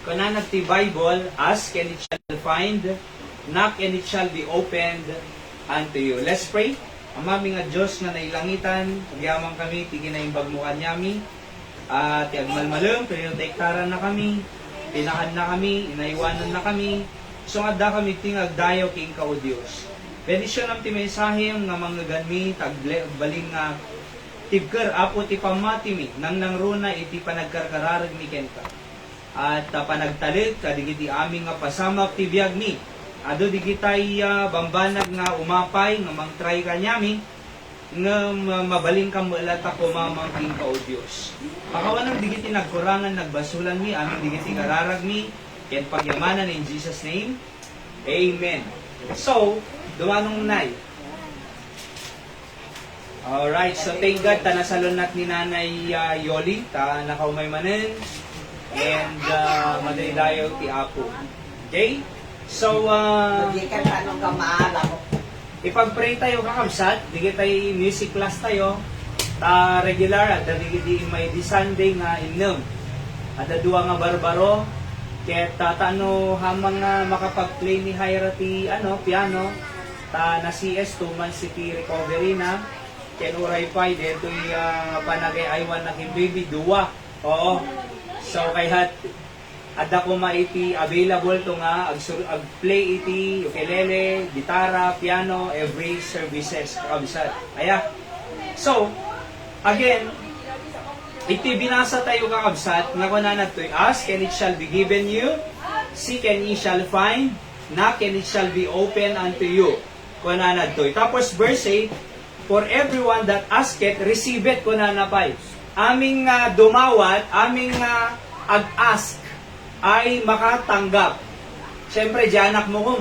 Kunana ti Bible, ask and it shall find, knock and it shall be opened unto you. Let's pray. Amami nga Diyos nga nailangitan, pagyamang kami, tiginaimbag mo kanyami, at agmalmalong, pinayotektaran na kami, pinakad na kami, inaiwanan na kami, so nga da kami tingagdayo king ka o Diyos. Benedisyon ang ti mensahe nga mga ganmi, tagbaling nga tibker, apo ti pamati mi, nang nangruna iti panagkarkararag mi kenta. At panagtalit, kadigiti aming nga pasamak ti biyag mi, ado digitay bambanag nga umapay, nga mangtry kanyami, nga mabaling ka mulat ako mamangking ka o Diyos. Pakawanang digiti nagkurangan, nagbasulan mi, aming digiti kararag mi, ken pagyamanan in Jesus' name. Amen. So, dumanong nay. Alright, so thank God, tanasalunat ni Nanay Yoli, ta nakaumay manen, and madalidayo ti Apo. Okay? So, Hindi ka tanong ka maala ko. ipag-pray tayo kakabsat, digit tayo music class tayo, regular, at digit may di Sunday nga inom. At dua nga barbaro, kaya tatano hamang nga makapag-play ni Hyra ti piano, ta na CS 2 months city recovery na, kaya uray pa, dito panagay aywan na baby duwa. Oo. So kaya ada ko maiti available to nga ag-play iti ukulele, gitara, piano every services kakabsat. Aya. So again, iti binasa tayo kakabsat nga kunana to, ask and it shall be given you, seek and ye shall find, knock and it shall be open unto you. Kunana to. Tapos verse 8, for everyone that asketh receiveth kunana pay. Aming dumawat, aming ag-ask ay makatanggap. Siyempre, di anak mo ko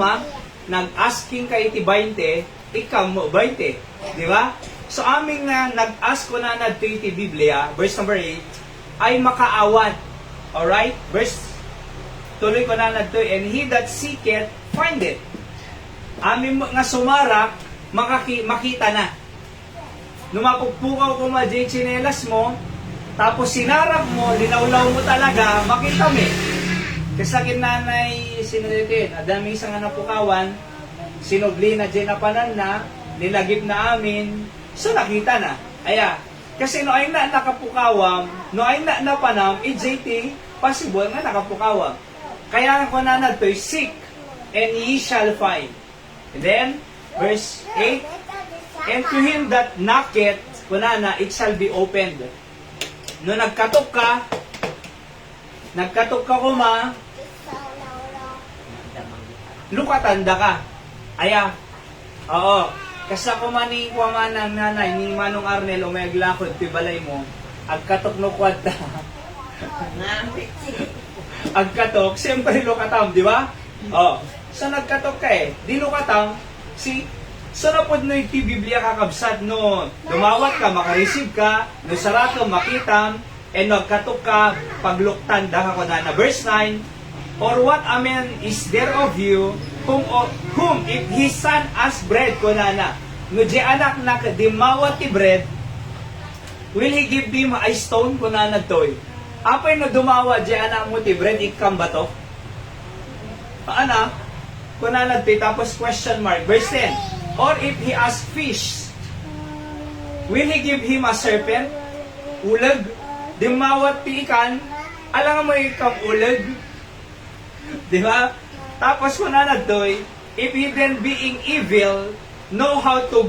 nag-asking kay iti 20, ikaw mo 20. Di ba? So, aming nag-ask ko na ito iti Biblia, verse number 8, ay makaawat. Alright? Verse, tuloy ko na ito, and he that seeketh, find it. Aming nga sumarak, makita na. Numapugpukaw ko ma-J chinelas mo, tapos sinarap mo, linawlaw mo talaga, makita mo. Kasi nanay sinulitin, adami isang napukawan, sinubli na dyan na panan na, nilagip na amin, so nakita na. Aya, kasi no ay na nakapukawam, no ay na napanam, JT, possible nga nakapukawam. Kaya ko na nagtoy, seek, and ye shall find. And then, verse 8, and to him that knocketh, kunana, it shall be opened. No nagkatok ka kuma, lukatanda ka. Aya, oo. Kasi ako mani kuwaman ng nanay, ni Manong Arnel, o may aglakod, tibalay mo, agkatok no kwata. Agkatok, siyempre lukatam, di ba? Oo. So nagkatok ka di lukatam, so napod no iti Biblia kakabsat no dumawat ka, makareceive ka, no sarato makitam, and nagkatok ka, pagluktanda ka ko na. Verse 9, or what amen is there of you, whom if his son ask bread ko na, no di anak na dimawat ti bread, will he give him a stone ko na toy? Apay no dumawa di anak mo ti bread, ikam ba to? Paana? Kunana ti, tapos question mark. Verse 10, or if he ask fish, will he give him a serpent? Ulag. Dimawat ti ikan, alam mo ikam ulag. Di ba? Tapos kunana doy, if he then being evil, know how to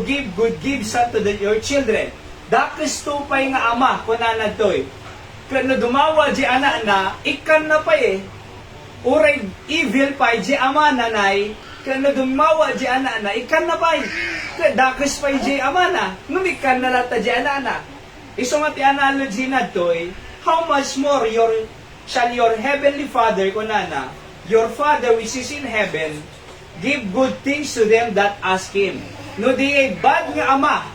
give good gifts unto your children. Dakis tupay nga ama, kunana doy. Kano dumawa di anak na, ikan na pa uray evil pa di ama nanay, kano dumawa di anak na, ikan na pa dakis pa di ama na, numikan na lata di anak na. Iso nga ti analogy na doy, how much more shall your heavenly Father, kunana, your Father which is in heaven, give good things to them that ask Him. No di bad nga ama,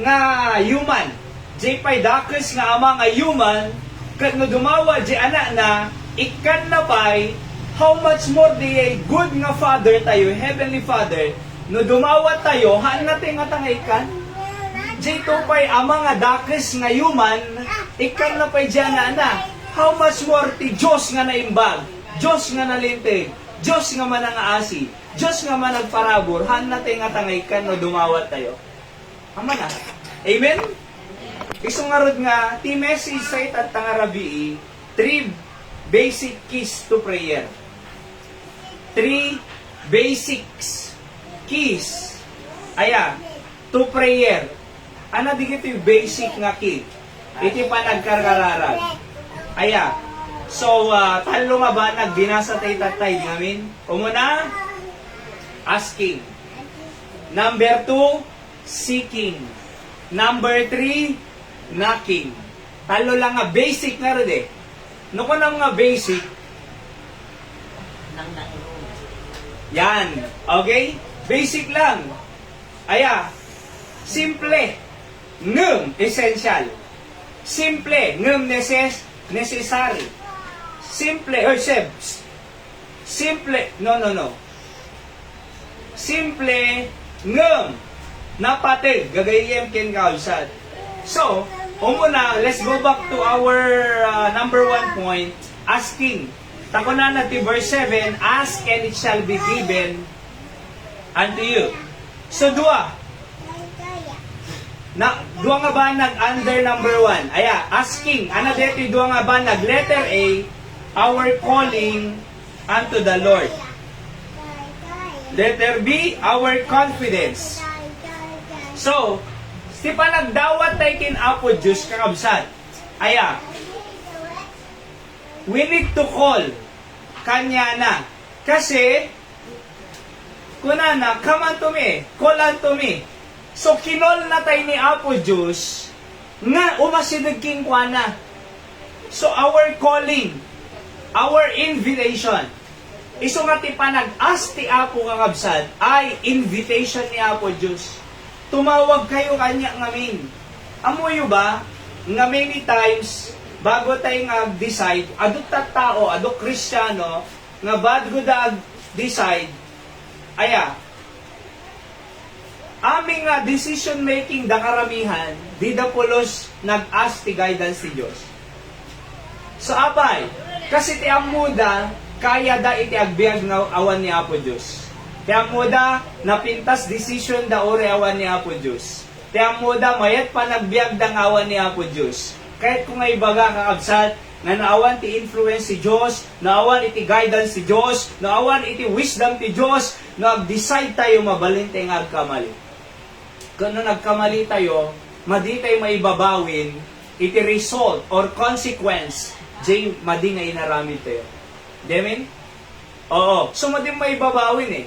nga human, di pa'y dakis nga ama nga human, kat no dumawa di anak na, ikan na pa'y, how much more di good nga Father tayo, Heavenly Father, no dumawa tayo, haan natin nga tanga ikan? Di to pa'y ama nga dakis nga human, ikan na pa'y di anak na. how much more ti Diyos nga naimbag, Diyos nga nalintig, Diyos nga manangaasi, Diyos nga managparabor, han natin nga tangay kan no dumawat tayo. Ama na. Amen? Isong nga rod nga, ti message sa itat tangarabii, 3 basic keys to prayer. 3 basics keys. Aya, to prayer. Ano di ito yung basic nga key? Iti pa nagkarkararag. Aya, so, talo nga ba nagbinasa tayo tatay namin? Umuna, asking. Number 2, seeking. Number 3, knocking. Talo lang nga, basic nga rin eh. No ko nang nga basic, Nang yan. Okay? Basic lang. Aya, simple. Ngem, essential. Simple, ngem, necessary. Simple, simple, no. Simple, ngem, napatig, gagayem ken kausad. So, umuna, let's go back to our number 1 point, asking. Tako na ti verse 7, ask and it shall be given unto you. So, dua nga ba nag-under number 1? Aya, asking. Ano dito dua nga ba nag-letter A, our calling unto the Lord. Letter B, our confidence. So, di pa nagdawat tayo kin Apo Diyos kakabsat. Aya, we need to call kanya na. Kasi, kunana, come unto me, call unto me. So, kinol na tayo ni Apo Diyos nga umasinig king kwa na. So, our calling, our invitation, iso nga ti pa nag-ask ti Apo kakabsat ay invitation ni Apo Diyos. Tumawag kayo kanya ngamin. Amoyo ba, nga many times, bago tayo nga-decide, adot tao, adot Kristiyano, nga bago decide, aya, aming nga decision making da karamihan, di da pulos nag-ask ti guidance ti Diyos. So apay, kasi ti amuda, kaya da iti agbiag nga awan ni Apo Diyos. Kaya mo da, napintas decision da ore awan ni Apo Diyos. Kaya mo da, mayat pa nagbiag da awan ni Apo Diyos. Kahit kung ay baga kakabsat, na naawan ti influence si Diyos, naawan iti guidance si Diyos, naawan iti wisdom ti Diyos, nag-decide tayo mabalin tayo nga agkamali. Kung nagkamali tayo, madi tayo maibabawin, iti result or consequence, jay madi nga inaramid tayo. Demin? Oo. So, madi maibabawin eh.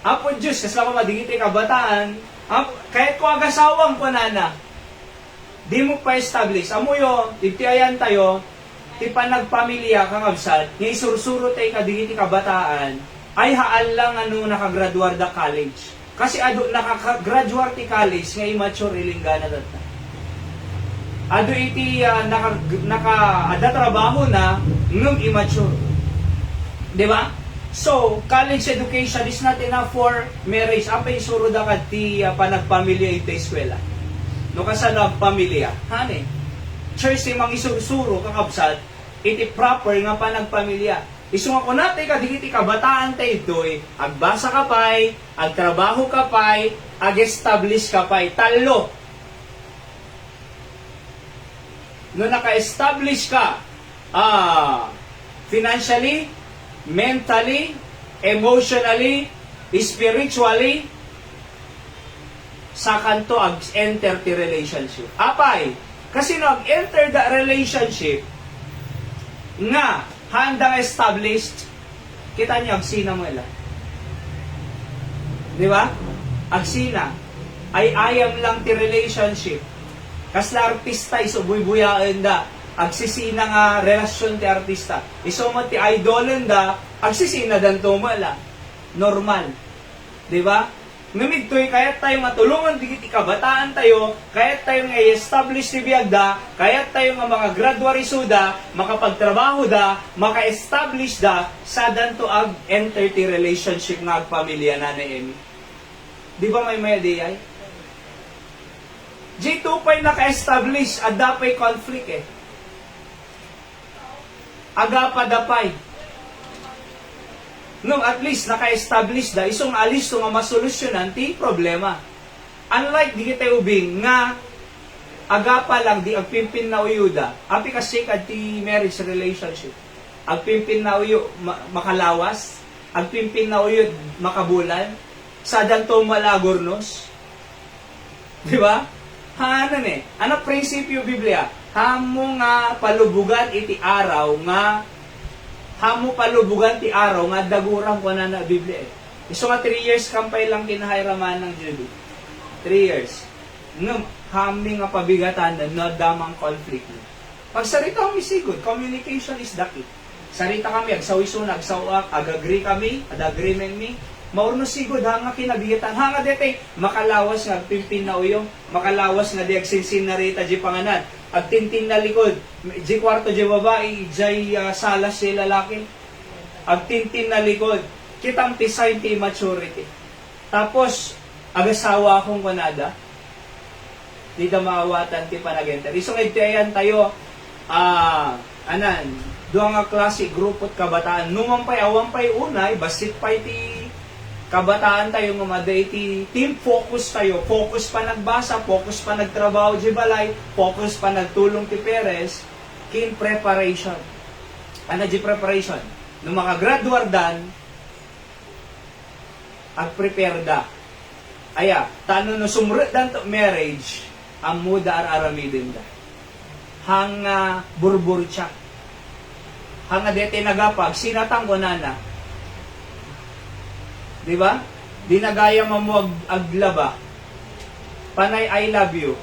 Apo Diyos, kasama madigit ay kabataan, kahit ko agasawang ko nana, di mo pa establish. Amuyo, itiayan tayo, ti panagpamilya kakabsat, nga isursuro tayo kadigit ay kabataan, ay haan lang nakagraduar da college. Kasi ado nakagraduar ti college, nga immature ilinggana data. Ado iti ada trabaho na, ngum immature. Di ba? So, college education is not enough for marriage. Apa yung suro da ka ti panagpamilya ito eskwela? No kasa nagpamilya. Hane? Church yung mga isurusuro kakabsat, iti proper nga panagpamilya. Isunga ko natin kadigiti kabataan tayo doy, agbasa ka pa'y, agtrabaho ka pa'y, ag-establish ka pa'y. Talo. No naka-establish ka, financially, mentally, emotionally, spiritually, sa kanto ag-enter the relationship. Apay, kasi no, ag-enter the relationship, nga, handang established, kita niyo, agsina mo ila. Di ba? Agsina. Ay ayam lang ti relationship. Kasla artista, isubuy-buyaan da. Agsisina nga relasyon ti artista. Iso mo ti idolen da, agsisina dan tumala. Normal. Di ba? Ngamit to'y kaya tayo matulungan digiti kabataan tayo, kaya tayo nga i-establish ti biagda, kaya tayo nga mga graduary suda, makapagtrabaho da, maka-establish da, sa danto ag-enter ti relationship nga agpamilya na Emi. Di ba may idea? J2 pa'y naka-establish, at dapay conflict eh. agapadapay. No, at least naka-establish da isong alis to nga masolusyonan ti problema. Unlike di kita ubing nga agapa lang di agpimpin na uyuda, api kasi kad ti marriage relationship. Agpimpin na uyo makalawas, agpimpin na uyod makabulan, sadan to malagornos. Di ba? Hanan eh. Ano prinsipyo Biblia? Hamo nga palubugan iti araw nga hamo palubugan ti araw nga dagurang ko na Biblia eh. Iso nga 3 years kampay lang kinahayraman ng Judy. 3 years. Ngam, hami nga pabigatan na damang conflict. Pag sarita kami sigod, communication is the key. Sarita kami, agsawisun, agsawak, ag-agree kami, ad-agreement mi, maurno sigod, hanga kinabigatan, hanga dete, makalawas nga pimpin na uyong, makalawas nga di agsinsin na rita di panganan, agtintin na likod, di kwarto di babae, di salas di lalaki, agtintin na likod, kitang design ti maturity. Tapos, agasawa akong kunada, di da maawatan ti panagenter. Isong itiayan tayo, doon nga klase, grupot kabataan. Numampay, awampay unay, basit pa'y ti kabataan tayo nga maday ti team focus tayo. Focus pa nagbasa, focus pa nagtrabaho di balay, focus pa nagtulong ti Perez, kin preparation. Ano di preparation? Nung makagraduar dan, ag-prepare da. Aya, tano no sumrut dan to marriage, ang muda aramidin da. Hanga burbur siya. Hanga dete nagapag, sinatang ko nana. Di ba? Di nagaya mamuag aglaba. Panay I love you.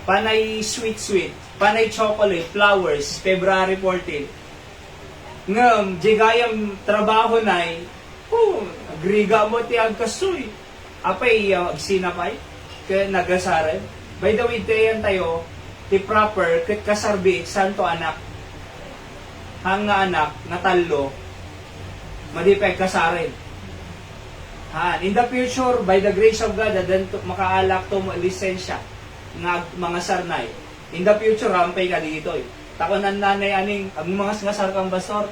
Panay sweet. Panay chocolate, flowers, February 14. Ngam, di gayam trabaho na'y, agriga mo ti agkasoy. Apay, agsinapay, kaya nagasaran. By the way, tayan tayo, ti proper, kit kasarbi, santo anak. Hang nga anak, natalo, madipeg kasarin. In the future, by the grace of God, adan makaalak to lisensya ng mga sarnay. In the future, hampay ka dito eh. Takonan nanay aning, ang mga ngasar kang bastor,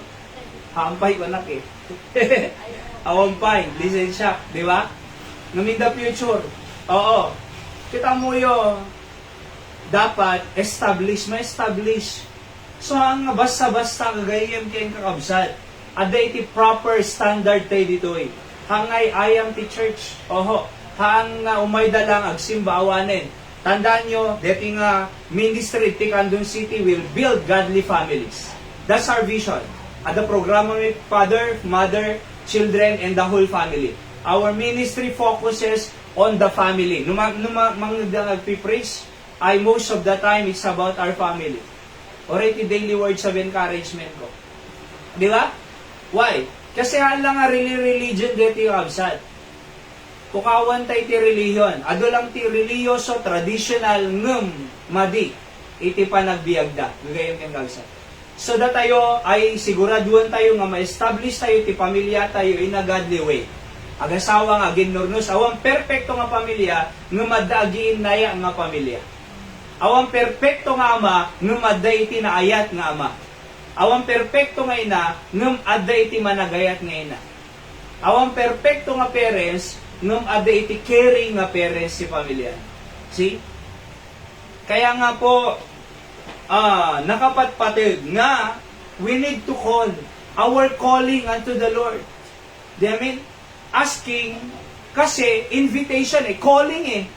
hampay ko anak eh. Awampay, lisensya, di ba? Nung in the future, oo, kita mo yung dapat ma-establish. So, ang basta-basta kagayam kayong kakabsat. Aday ti proper standard tayo dito eh. Hangay ayam ti church. Oho, hang umayda lang agsimba awanin. Tandaan nyo, deti nga ministry ti Candon City will build godly families. That's our vision. At the program with father, mother, children, and the whole family. Our ministry focuses on the family. Nung nagpipreach, most of the time, it's about our family. Already daily words of encouragement ko. Di ba? Why? Kasi lang nga religion dito yung absat. Kukawan tayo ti religion. Ado lang ti religyoso, traditional, madi. Iti pa nagbiagda. Gagayong yung absat. So that tayo ay siguraduhan tayo nga ma-establish tayo ti pamilya tayo in a godly way. Agasawa nga ginurnos, awang perpekto nga pamilya, nga madagiin naya nga pamilya. Awang perpekto nga ama, nga maday iti naayat nga ama. Awang perpekto nga ina, nga aday iti managayat nga ina. Awang perpekto nga parents, nga aday iti caring nga parents si pamilya. See? Kaya nga po, nakapatpatid nga, we need to call our calling unto the Lord. Do you mean? Asking, kasi invitation calling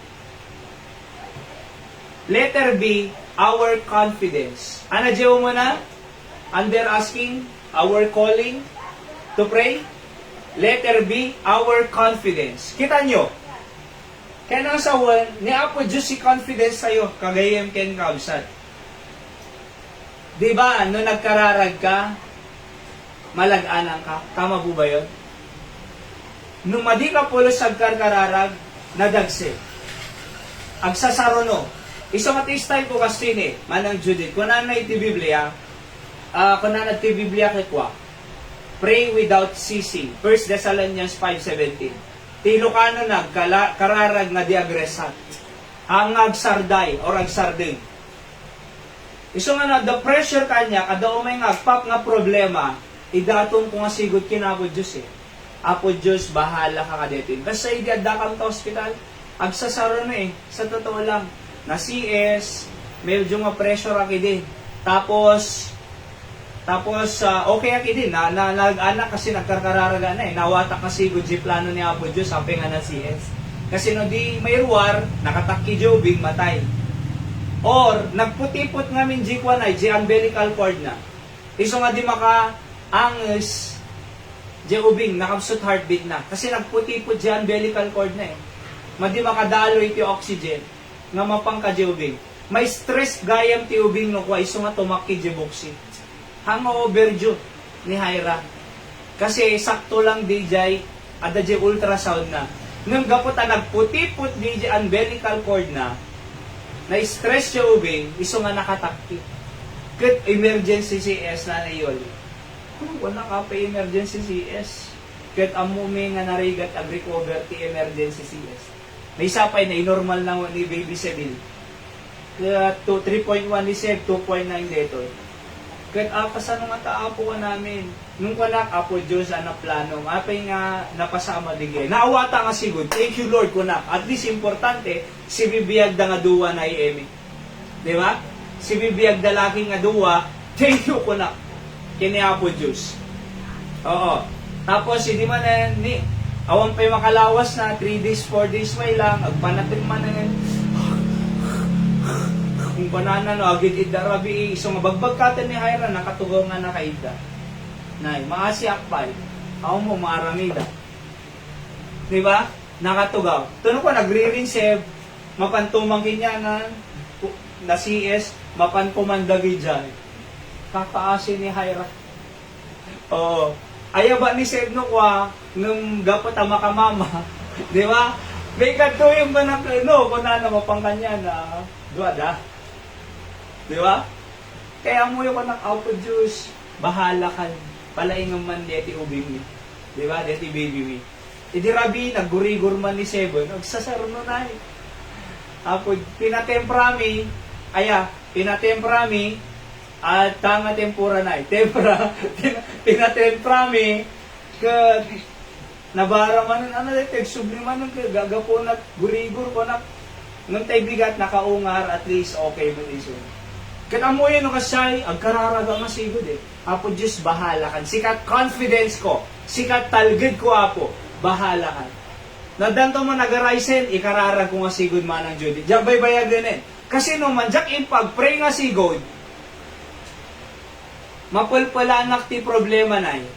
Letter B, our confidence. Ano diyo mo na? Under asking, our calling to pray. Letter B, our confidence. Kita nyo, kaya nang sawan, ni Apo Diyos si confidence sa'yo, kagayem ken kausad. Diba, no nagkararag ka, malag-anang ka. Tama po ba yun? Nung madi ka pulos agkarkararag, nadagse. Agsasarono. Isang atistay ko kasi manang Judith. Kung na iti Biblia, kung na iti Biblia kitwa, pray without ceasing. 1 Thessalonians 5:17. Tilokano kararag nga di agresat. Ang agsarday or agsarding. Iso nga na, the pressure kanya, kada umay nga, pap nga problema, idatong ko nga sigod kinapod Diyos eh. Apo Diyos, bahala ka kadetin. Basta hindi adda kam ta hospital, agsasaro na eh. Sa totoo lang, na CS, medyo nga pressure aki din. Tapos, okay aki din, nag-anak kasi nagkarkararaga na eh. Nawatak na sigod si plano ni Apo Diyos, sabi nga na CS. Kasi no di may ruwar, nakatakki Jobing, matay. Or, nagputipot nga min G1 ay, G umbilical cord na. Iso nga di maka-anges, G ubing, nakapsut heartbeat na. Kasi nagputipot G umbilical cord na eh. Madi makadalo iti oxygen, nga mapangka G ubing. May stress gayam ti ubing no kwa, iso nga tumakki G buksi. Hanga overdue ni Hyra. Kasi sakto lang DJ, ada G ultrasound na. Nung gaputa nagputipot DJ umbilical cord na stress siya ubing, iso nga nakatakti. Kat emergency CS na yun. Wala ka pa emergency CS. Kat amumi nga narigat ag recover ti emergency CS. May sapay na normal na ni baby Seville. Kat 3.1 ni Seb, 2.9 dito. Kat apasan nga taapo ka namin. Nung kanak, Apo Diyos, plano. Apay nga napasama digay. Naawata nga sigod. Thank you Lord kunak. At least importante, si bibiyag da nga duwa na iemi. Di ba? Si bibiyag da laki nga duwa, thank you kunak. Kini Apo Diyos. Oo. Tapos, hindi man ni, awan pa'y makalawas na, 3 days, 4 days may lang, agpanatin man na kung banana no, agid idarabi, so mabagbag katan ni Hyra, nakatugaw nga nakaida. Nay, maasi akpal, ako mo maaramida. Diba? Nakatugaw. Tuno ko, nagre-rinse, mapantumang kinyanan, na CS, mapankumandagi dyan. Kakaasi ni Hyra. Oo. Aya ba ni Seb no kwa, nung dapat makamama, di ba? May kanto yung banak, no, kung na mapangkanya na, duwada. Di ba? Kaya mo yung kanang Apo Diyos, bahala ka. Palaingan man deti ubing mi. Di ba? Deti baby mi. Idi rabi, naggurigor man ni Sebo, nagsasaro na eh. Apo, pinatemprami, pinatemprami, at tanga tempura na eh. Pinatemprami, nabara man ano deti, subli man gagapo na, gurigor ko na, nung tayo bigat, nakaungar, at least okay mo iso. Kaya mo yun, kasay, ang kararaga nga sigod eh. Apo Diyos, bahala kan. Sikat confidence ko. Sikat talgid ko, Apo. Bahala kan. Nadanto mo nag-arisen, ikararag ko nga sigod man ang Judy. Diyak baybayag din eh. Kasi naman, diyak pag-pray nga sigod, mapulpulanak ti problema na eh.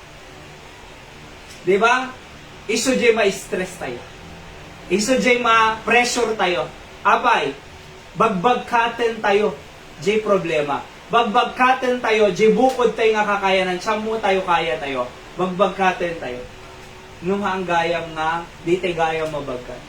Diba? Iso jay ma-stress tayo. Iso jay ma-pressure tayo. Abay, bagbagkaten tayo. Jay problema. Bagbagkaten tayo, jay bukod tayo nga kakayanan, samu tayo kaya tayo. Bagbagkaten tayo. Nung ang gayam nga, di tayo gayam mabagkat.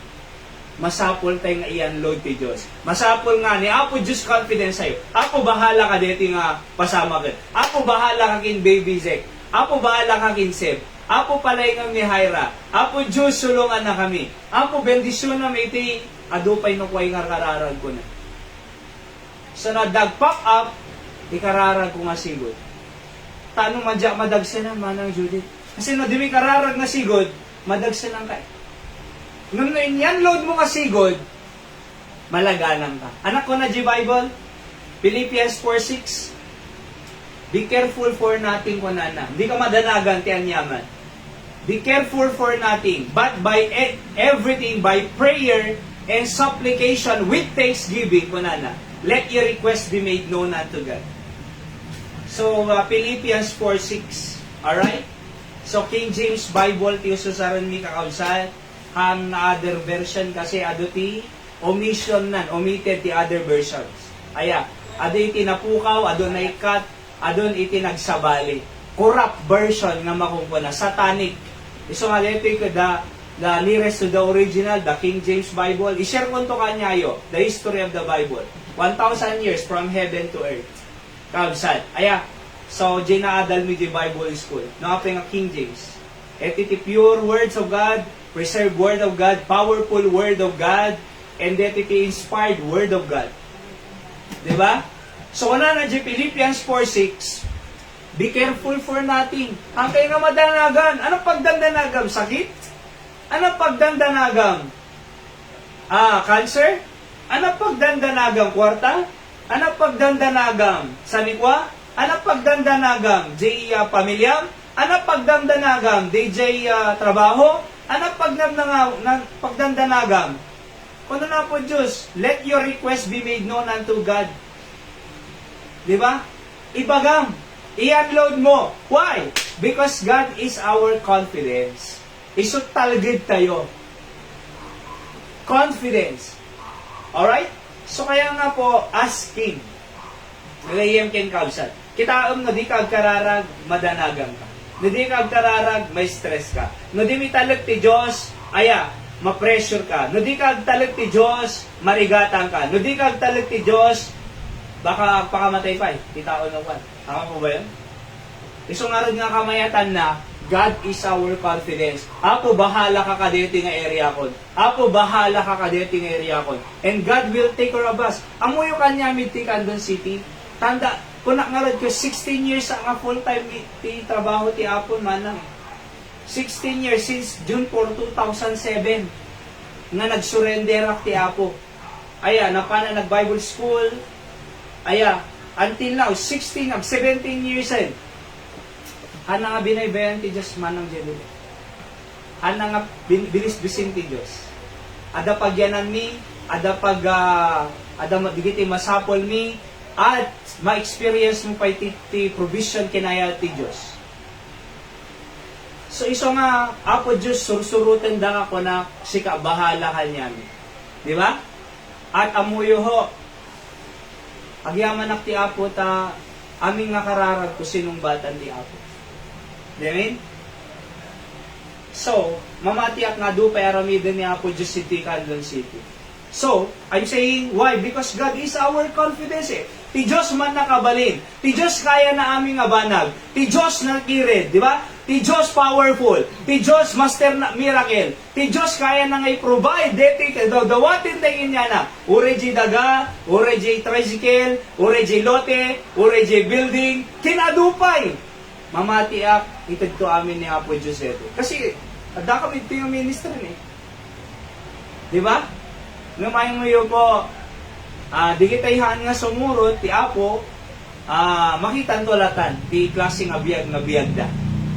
Masapol tayo nga iyan load ti Diyos. Masapol nga ni Apo Diyos confidence sa'yo. Apo bahala ka dito nga pasama ka. Apo bahala ka kin baby Zek. Apo bahala ka kin Seb. Apo palaingan ni Hyra. Apo Diyos sulungan na kami. Apo bendisyon na may iti adupay no kway nga kararag ko na. So na dagpak up, ikararag ko nga sigod. Tanong madyak madagsanan manang Judith. Kasi no, di may kararag nga sigod, madagsanan ka. Nung yan load mo nga sigod, malaganan ka. Anak ko na G Bible, Philippians 4:6. Be careful for nothing ko nana. Hindi ka madanagan ti anyaman. Be careful for nothing, but by everything, by prayer and supplication with thanksgiving ko nana. Let your request be made known unto God. So, Philippians 4:6. Alright? So, King James Bible, tiyo susaran mi kakausal. Ang other version kasi aduti, omission nan, omitted the other versions. Aya, ado iti napukaw, ado na ikat, adon iti nagsabali. Corrupt version nga makumpuna, satanic. So, nga dito yung the nearest to the original, the King James Bible. I-share ko ito kanyayo, the history of the Bible. 1,000 years from heaven to earth. Kausad. Aya, so, ginaadal mi di Bible School. Nakapin nga King James. Iti pure words of God, preserved word of God, powerful word of God, and iti inspired word of God. Diba? So, na Philippians 4:6, be careful for nothing. Ang kayo nga madanagan. Ano pagdandanagam? Sakit? Ano pagdandanagam? Cancer? Ano pagdandanagam? Kwarta? Ano pagdandanagam? Sanikwa? Ano pagdandanagam? Pamilyam? Ano pagdandanagam? Trabaho? Ano pagdandanagam? Kuno na po Diyos, let your request be made known unto God. Di ba? Ibagam. I-unload mo. Why? Because God is our confidence. Isut talgid tayo. Confidence. Alright? So kaya nga po, asking. Nagayem ken kabsat. Kitaom no di kag kararag, madanagam ka. No di kag kararag, may stress ka. No di mitalag ti Diyos, ma-pressure ka. No di kag talag ti Diyos, marigatan ka. No di kag talag ti Diyos, baka pakamatay pa eh. Kitaon no kwan. Tama po ba yun? Isungarod nga kamayatan na, God is our confidence. Apo bahala ka kadeti nga area ko. Apo bahala ka kadeti nga area ko. And God will take care of us. Amuyo kanya miti Candon City. Tanda, kunak nga ko 16 years nga full-time ti trabaho ti Apo manang. 16 years since June 4, 2007 nga nag-surrender ti Apo. Napana nag-Bible school. Until now, 17 years old. Hana nga binaybayan ti Diyos manang Jedul. Hana nga bilis-bisin ti Diyos. Ada pagyanan mi, ada digiti masapol mi, at ma-experience mo pa ti provision kinaya ti Diyos. So iso nga, Apo Diyos, sursurutin da ako na sika bahala ka niya mi. Di ba? At amuyo ho, agyaman ti Apo ta, aming nga kararag ko sinumbatan ti Apo. Amen? So, mamatiak nga do pa aramidin ni Apo Diyos City, Candon City. So, I'm saying, why? Because God is our confidence eh. Ti Diyos man nakabalin. Ti Diyos kaya na aming abanag. Ti Diyos nakirid, di ba? Ti Diyos powerful. Ti Diyos master na miracle. Ti Diyos kaya na ngay provide. Deti, dawatin tingin niya na. Ure J daga, ure J tricycle, ure J lote, ure J building. Kinadupay. Mamatiak, itag to amin ni Apo Diyos ito. Kasi, ada kami ito yung minister eh. Di ba? Ngamayang ngayon po, di kitayhan nga sumurot, ti Apo, makitan tolatan, ti klaseng abiyag na biyag da.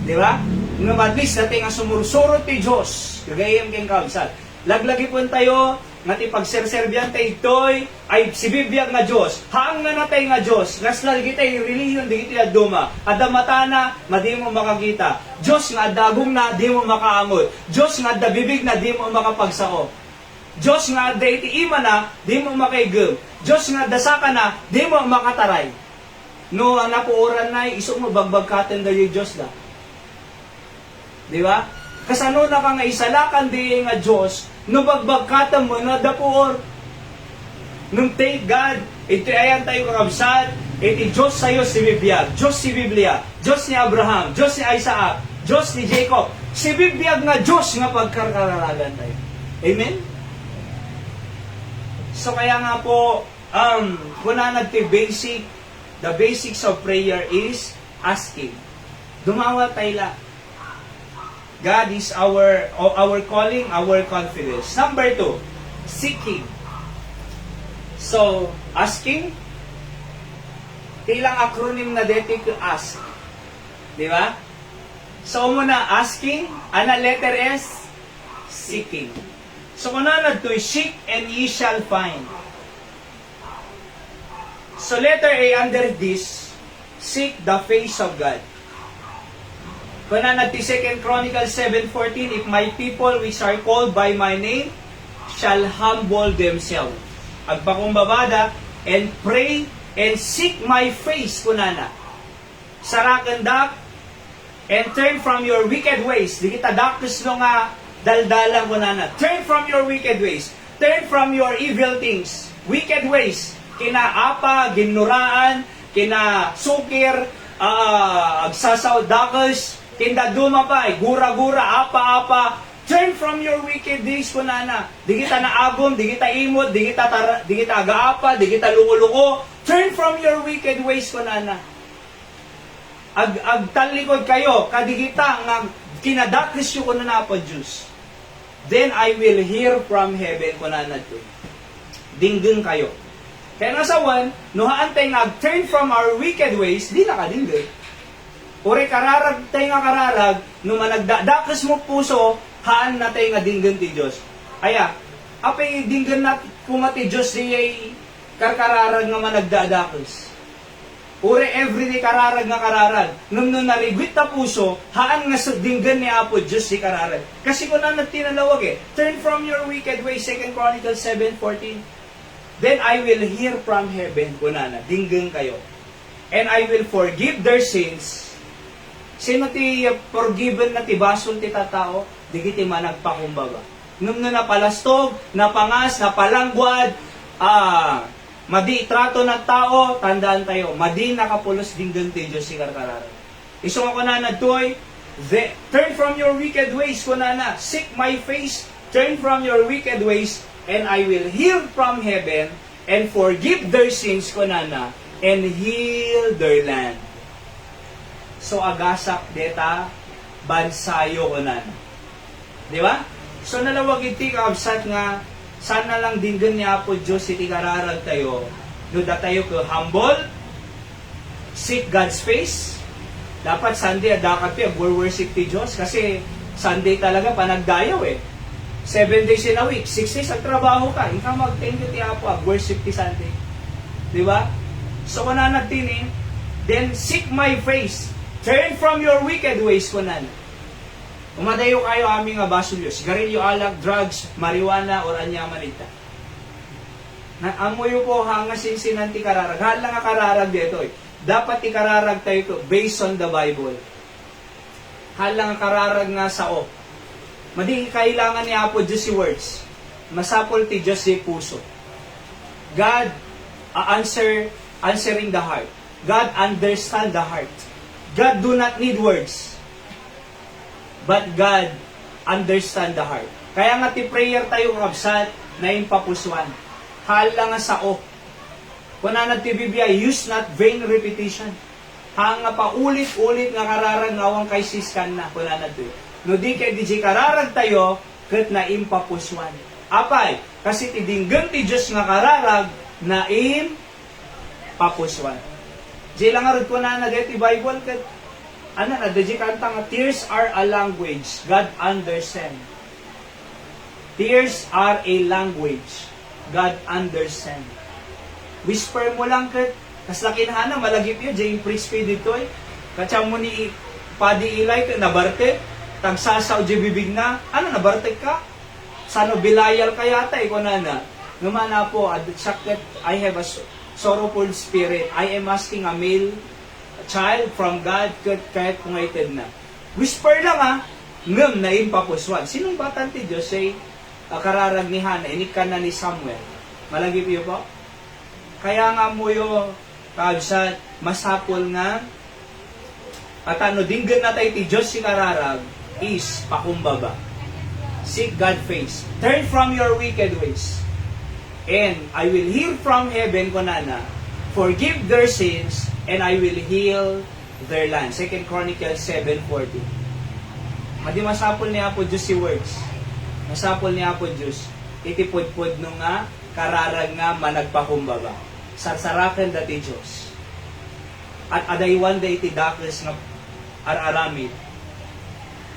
Di ba? Nga madlis dati nga sumursurot ti Diyos, kagayam keng kabsat. Laglagi po tayo, nga ti pagserserbiyan tayo ito'y, ay sibibiyag nga Diyos, haang nga natay nga Diyos, naslagi tayo religion, di kita duma, ada mata na, madi mo makakita, Diyos nga dagong na, di mo makaamot, Diyos nga da bibig na, di mo makapagsao, Diyos nga da iti ima na, di mo makaigam, Diyos nga dasaka na, di mo makataray. No, napuoran na, iso mo bagbagkatan da yung Diyos da. Di ba? Kasano na ka nga isalakan di nga Diyos, no bagbagkatan mo na dapuor. Nung take God, ito ayan tayo kakabsat, iti Diyos sa'yo si Biblia, Diyos si Biblia, Diyos ni Abraham, Diyos ni Isaac, Diyos ni Jacob, si Biblia nga Diyos nga pagkararagan tayo. Amen? So kaya nga po, kuna nagti the basics of prayer is asking. Dumawa tayo la. God is our calling, our confidence. Number 2, seeking. So, asking, ilang acronym na dito to ask. Di ba? So, muna, asking, ana letter S, seeking. So, kung na to, seek and ye shall find. So, letter A under this, seek the face of God. Kung na 2 Chronicles 7:14, if my people which are called by my name shall humble themselves. Agpakumbabada, and pray and seek my face, kunana. Sarakandak, and turn from your wicked ways. Di kita dakos no nga daldalang kunana. Turn from your wicked ways. Turn from your evil things. Wicked ways. Kina apa, ginuraan, kina sukir, agsasaw dakos, kinda dumapay, gura-gura, apa-apa, Turn from your wicked days kunana. Di kita naagom, di kita imot, di kita agaapa, di kita luko-luko. Turn from your wicked ways kunana. Agtalikod kayo, kadigita nga kinadakis yu kunana po Diyos. Then I will hear from heaven kunana to. Dingding kayo. Kaya nasa 1, nuhaan tayo nga turn from our wicked ways, di na kadingding. Uri kararag tayo nga kararag, nung managdakis mo puso, haan na tayo nga dinggan ti Diyos. Aya, apay dinggan na pumati Diyos siya'y karkararag nga managdadakis. Uri everyday kararag nga kararag. Nung narigwit na puso, haan nga dinggan ni Apo Diyos si kararag. Kasi kung na tinalawag turn from your wicked ways, 2 Chronicles 7:14. Then I will hear from heaven, kunana, dinggan kayo. And I will forgive their sins. Sino ti forgiven na ti basol ti tatao? Di kiti managpakumbaga. Nung napalastog, napangas, napalangguad, madi trato ng tao, tandaan tayo, madi nakapulos dinggan ti Diyos si karkarara. Isong ako na nagtuoy, turn from your wicked ways, kunana, seek my face, turn from your wicked ways, and I will hear from heaven, and forgive their sins, kunana, and heal their land. So agasak deta bansayo kunan. Di ba? So nalawag iti kaabsat nga sana lang dinggan ni Apo Diyos iti kararag tayo. No da tayo ko humble, seek God's face. Dapat Sunday adakat tayo worship ti Diyos kasi Sunday talaga panagdayaw 7 days in a week, 6 days ang trabaho ka. Ika mag-thank you ti Apo, worship ti Sunday. Di ba? So kunan natin then seek my face. Turn from your wicked ways, kunan. Umadayo kayo aming basulyo, sigarilyo, alak, drugs, marijuana, or anyaman ita. Amoyo po hangasin sinanti kararag. Hal lang nga kararag dito Dapat ikararag tayo ito based on the Bible. Hal lang nga kararag nga sao. Madi kailangan ni Apo Diyos si words. Masapol ti Diyos si puso. God answering the heart. God understand the heart. God do not need words. But God understand the heart. Kaya nga ti prayer tayo kabsat na impapuswan. Hala nga sao. Kung na nagtibibiyay, use not vain repetition. Hanga pa ulit-ulit nga kararag ngawang kay siskan na. Kung na nagtibibiyay. No di kay di kararag tayo, kat na impapuswan. Apay, kasi tidinggan ti Diyos nga kararag na impapuswan. Di lang nga rin ko na nag-eti Bible, kat di kanta nga, tears are a language, God understand. Tears are a language, God understand. Whisper mo lang, kat, kaslakinhana, malagip yun, Jay Priestley dito katsang mo ni Padi Ilay, nabarte, tagsasaw di bibig na, nabarte ka? Sano bilayal kaya tayo, kunana. Ngumana po, I have a sorrowful spirit. I am asking a male child from God kahit kungated na. Whisper lang ngam na impapuswan. Sinong batan ti Diyos ay kararag ni Hana, inikan na ni Samuel. Malagip yun po? Kaya nga mo yung kabsat, masapol nga at dinggan na tayo ti Diyos si kararag is pakumbaba. Seek God face. Turn from your wicked ways. And I will hear from heaven, kunana, forgive their sins, and I will heal their land. 2 Chronicles 7:40. Madi masapol ni Apo Diyos si words. Masapol ni Apo Diyos. Itipudpud nung nga, kararag nga managpakumbaba. Sarsarakan dati Diyos. At adaywan da iti dakles nga araramid.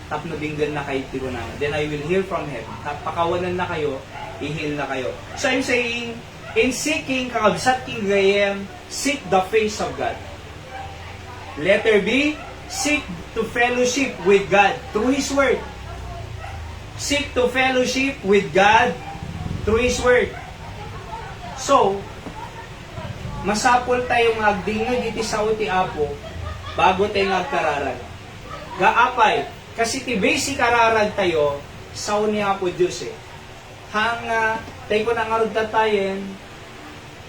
Tapno dinggan na kayo tigunana. Then I will hear from heaven. Pakawanan na kayo, i-heal na kayo. So I'm saying, in seeking, kakabsat king gayem, seek the face of God. Letter B, seek to fellowship with God through His Word. Seek to fellowship with God through His Word. So, masapol tayong agdingag iti sa uti Apo bago tayo agkararag. Gaapay, kasi ti basic kararag tayo sa uni Apo Diyos Hanga, tayo ko nang arugtatayin,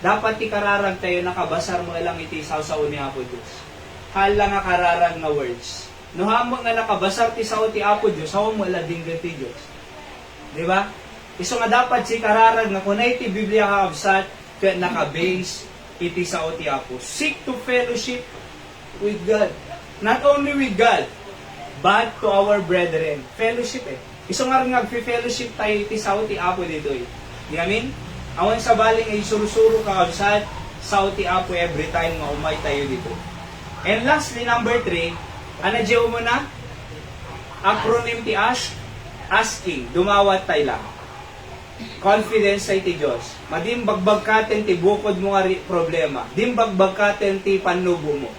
dapat ikararag tayo nakabasar mo lang iti sa uni Apo Diyos. Hala nga kararag nga words. No hamo nga nakabasar ti sao ti Apo Dios, sao mo lading ti Dios. Di ba? Iso nga dapat si kararag nga kunay ti Biblia kakabsat kaya naka-base iti sao ti Apo. Seek to fellowship with God. Not only with God, but to our brethren. Fellowship Iso nga rin fellowship tayo iti sao ti Apo dito Di amin? Awan sa baling ay surusuro kakabsat sao ti Apo every time nga umay tayo dito. And lastly, number 3, ano diyo mo na? Acronym ti asking. Dumawat tayo lang. Confidence sa iti Diyos. Madim bagbagkaten ti bukod mo nga problema. Dim bagbagkaten ti panubo mo.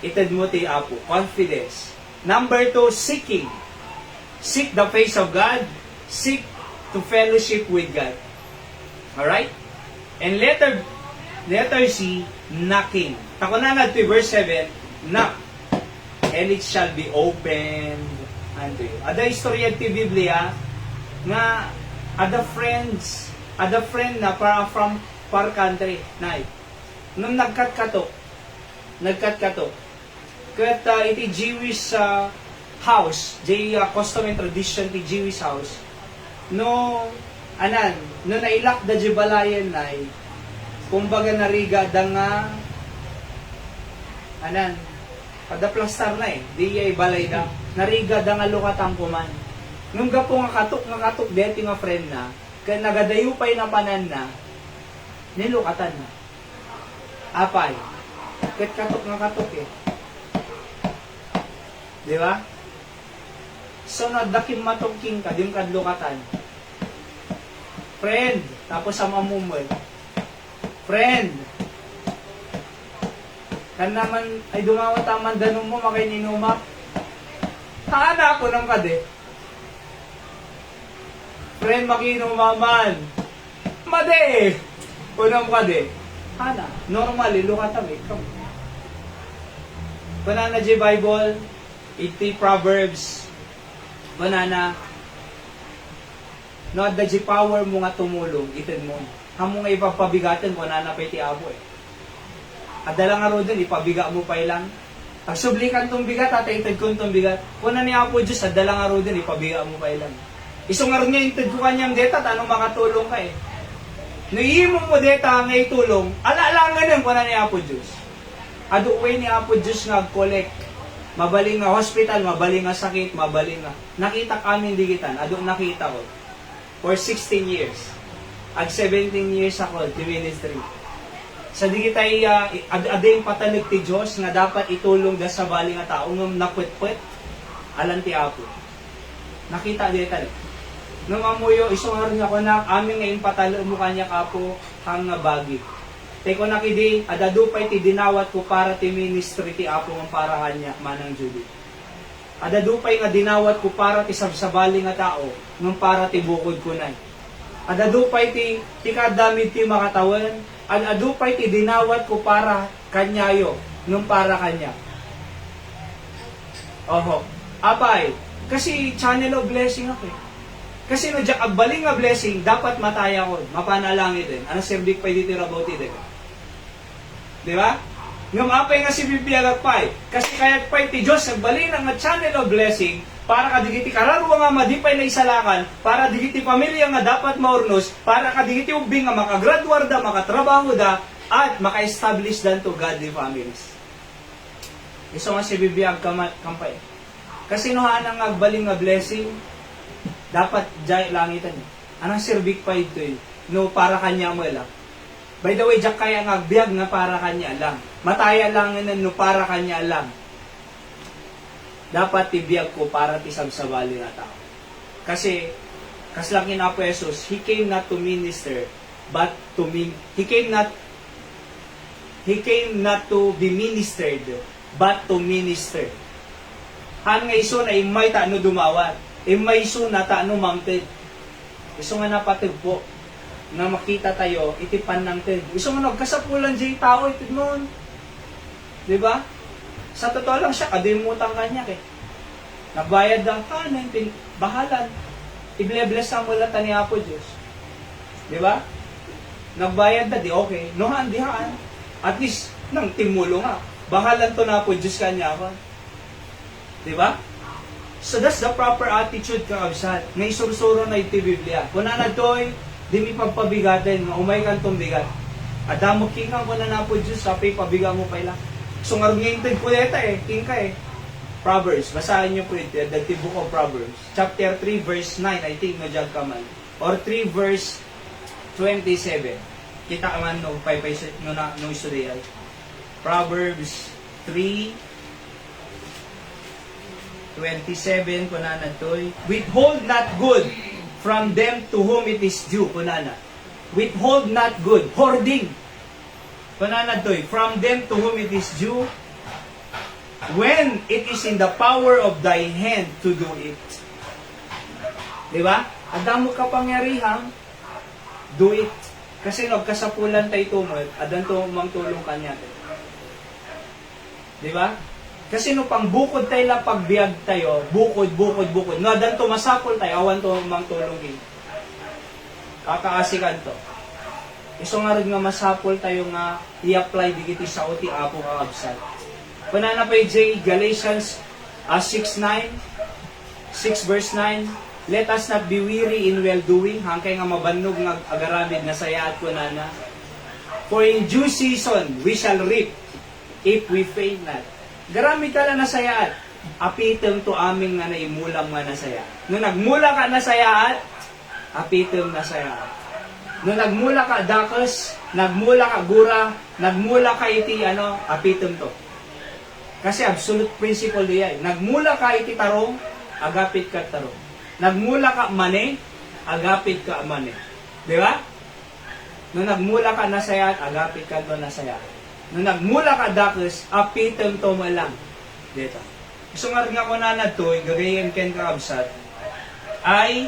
Itad mo ti Apo. Confidence. Number 2, seeking. Seek the face of God. Seek to fellowship with God. Alright? And letter C, knocking. Tako na to verse 7, knock, and it shall be opened unto you. Ada istorya ti Biblia nga ada friend na from far country na nung nagkatkato kat iti Jewish house, custom and tradition ti Jewish house no nailak da jibalayan na kumbaga nariga da nga kada plastar na di balay da nariga da nga lukatang kuman nung gapo nga katok deti nga friend na kaya nagadayupay na panan na nilukatan na apay kat katok di ba? So nadakim matungking ka dim kadlukatan friend tapos sa mamumol friend kan naman ay dumawat ang mandanong mo makay ninuma taana ako ng kade friend makinumaman made unang kade hana normally lukatami banana J Bible iti Proverbs banana no da J power mo nga tumulong itin mo hamo nga ipapabigatan banana pa iti abo adala nga ro din, ipabiga mo pa ilang. Pag sublikan tong bigat, atay-itad ko tong bigat. Kuna ni Apo Diyos, adala nga ro din, ipabiga mo pa ilang. Iso nga ro niya, itad ko kanyang deta, tanong makatulong ka Naihimo mo deta nga itulong, ala-alangan yan kuna ni Apo Diyos. Aduway ni Apo Diyos nga collect. Mabaling nga hospital, mabaling nga sakit, mabaling nga. Nakita kami digitan, adu nakita ko. For 16 years. Ag 17 years ako, di ministry. Sa digitay ading patalig ti Diyos nga dapat itulong da sa bali nga tao ng napwet-pwet alan ti Apo. Nakita di tali. Nung amuyo isungar nga ko na aming ngayon patalo mo kanya kapo hang nga bagi. Tay ko nakidi adadupay ti dinawat ko para ti ministry ti Apo ng para kanya manang Judy. Adadupay nga dinawat ko para ti sabsabali nga tao ng para ti bukod ko nay. Adadupay ti kadamid ti makatawan adupay ti dinawat ko para kanyayo nung para kanya. Oho. Apay, kasi channel of blessing ako Kasi no jak agbaling nga blessing dapat mataya ko, mapanalangin din. Ano serbik pa dito about it. Di ba? Ngam apay nga si Biblia gagpay. Kasi kaya pay ti Dios agbaling nga channel of blessing para kadigiti kararwa nga madipay na isalakan, para digiti pamilya nga dapat maurnos, para kadigiti ubing nga makagraduar da, makatrabaho da, at maka-establish dan to godly families. Iso nga si Bibiyag kampay. Kasi nohaan ang agbaling nga blessing, dapat jay langitan. Anong sirbik pa ito no para kanya mo lang. By the way, jak kaya nga agbiag nga para kanya lang. Mataya lang nga no para kanya lang. Dapat tibiyag ko para tisab sa bali na tao. Kasi kaslakin Apo Jesus, He came not to minister, but to He came not to be ministered, but to minister. Han nga iso na imay ta no dumawat, imay iso na ta no mangted. Iso nga napatugpo na makita tayo itipan ng ted. Iso nga nagkasapulan jay tao itid noon. 'Di ba? Sa totoo lang siya, kadimutang kanya Nagbayad ng kanan, bahalan. I-bless ang wala ta ni Apo Diyos. Di ba? Nagbayad na, di okay. Nohan, dihaan. At least, nang timulo nga. Bahalan to na Apo Diyos kanya ako. Di ba? So that's the proper attitude kakabsat. Nga isursuro na iti Biblia. Kung na to'y, di mi pagpabigatin, nga umay kan tong bigat. Adamo kingang ko na po Diyos, sapi pabiga mo pa ilang. So nga ngintid po yata king ka Proverbs, basahin niyo po ito, the book of Proverbs. Chapter 3, verse 9, I think, medyan ka man. Or 3, verse 27. Kita ka man, no, paypay no istorya. Proverbs 3, 27, kunana to'y, withhold not good from them to whom it is due, kunana. Withhold not good, hoarding. Kunana to'y, from them to whom it is due, when it is in the power of thy hand to do it. Diba? Adamo kapangyarihan, do it. Kasi nagkasapulan tayo tumot, adan to mangtulong kanya. Diba? Kasi no pang bukod tayo lang pagbiag tayo, bukod. No, adan to masapul tayo, awan to mangtulong kin. Kakaasikan to. Iso nga rin nga masapul tayo nga i-apply digiti sa uti apo kakabsat. Kunana pa J, Galatians 6:9, 6 verse 9, let us not be weary in well-doing, hangkay nga mabannog nga agaramid na sayaat kunana. For in due season we shall reap, if we faint not. Garamid ka lang na sayaat, apitem to aming nga naimulam nga na sayaat. Nung nagmula ka na sayaat, apitem na sayaat. Nung nagmula ka dakos, nagmula ka gura, nagmula ka iti apitem to. Kasi absolute principle diyan. Nagmula ka iti tarong, agapit ka tarong. Nagmula ka mane, agapit ka mane. Di ba? Nung nagmula ka nasayat, agapit ka doon nasayat. Nung nagmula ka dakos, apitem to mo lang. Dito. Gusto nga rin ako na to, gagayin ken kakabsat, ay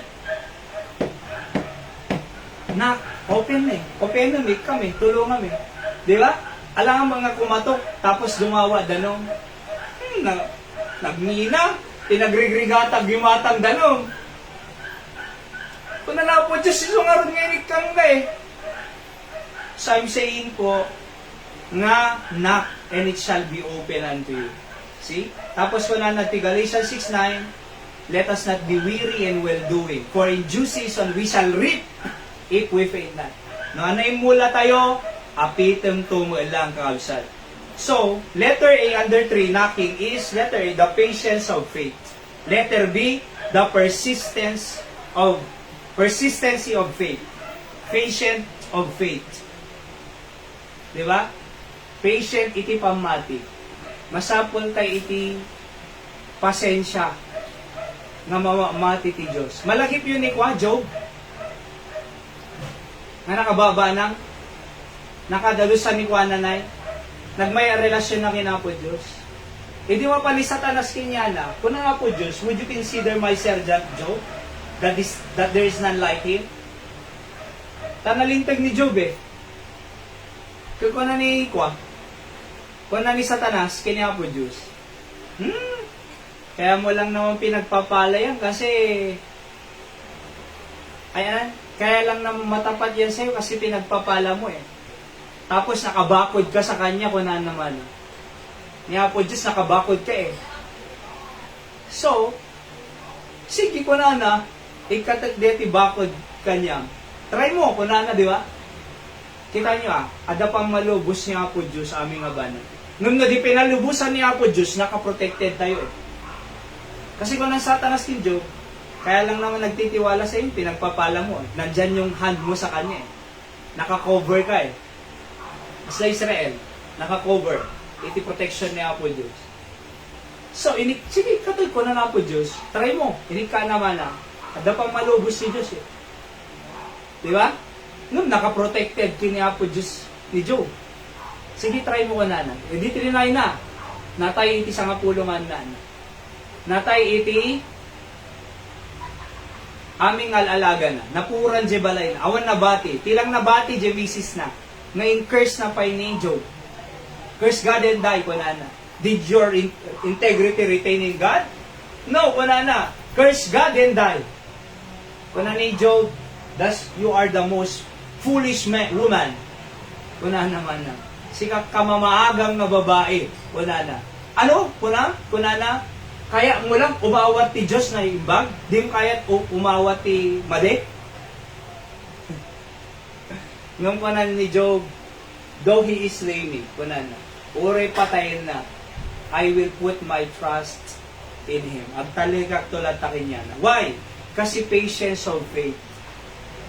open Open kami, tulungan kami. Di ba? Alam ang mga kumatok, tapos dumawa, danong. Nagmina, pinagrigrigata, gimatang danong. Kung nalapo Diyos, isungarod ngayon kang So I'm saying po, nga knock, and it shall be open unto you. See? Tapos kung natin, Galatians 6:9, let us not be weary in well-doing, for in due season we shall reap, if we faint not. No, mula tayo, apitem to mo lang kakabsat. So, letter A under 3, knocking is, letter A, the patience of faith. Letter B, the persistency of faith. Patient of faith. Diba? Patient iti pamati. Masapol tayo iti pasensya nga mamati ti Diyos. Malagip yun ni Job. Nga nakababa ng nakadalusan ni nanay, nagmay relasyon na kinapo Diyos. E di mapali satanas kinyana, kung nga po Diyos, would you consider my servant Job? That there is none like him? Tanalintag ni Job kung na ni kung na ni satanas, kinya po Diyos. Kaya mo lang naman pinagpapalayan kasi kaya lang naman matapat yan sa'yo kasi pinagpapala mo Tapos nakabakod ka sa kanya kung na naman. Niya po Diyos, nakabakod ka So, sige kung na, ikatagdeti bakod kanya. Try mo kung na, di ba? Kita nyo ada pang malubos niya po Diyos aming abana. Nung na di pinalubusan niya po Diyos, nakaprotected tayo Kasi kung nang satanas kin Job, kaya lang naman nagtitiwala sa iyo, pinagpapala mo. Nandyan yung hand mo sa kanya Naka-cover ka Sa Israel, naka-cover. Iti protection niya po Diyos. So, sige, katod ko na po Diyos. Try mo. Ka naman Ada pang malubos si Diyos Di ba? Nung naka-protected kiniya po Diyos ni Job. Sige, try mo ka Di trinay na. Natay iti sa nga pulungan Natay iti aming alalaga napuran je balay awan nabati. Tilang nabati je misis ngayon curse na pa ni Job. Curse God and die, kunana. Did your integrity retain in God? No, kunana. Curse God and die. Kunana ni Job, thus you are the most foolish woman. Kunana naman Sika kamamaagang na babae. Kunana. Ano? Kunana? Kaya mo lang umawat ti Diyos na imbag, di mo kaya umawat ti mali. Ngam kanan ni Job, though he is slay me, kunan na, uray patayin na, I will put my trust in him. Ang taligak tulad takin niya na. Why? Kasi patience of faith.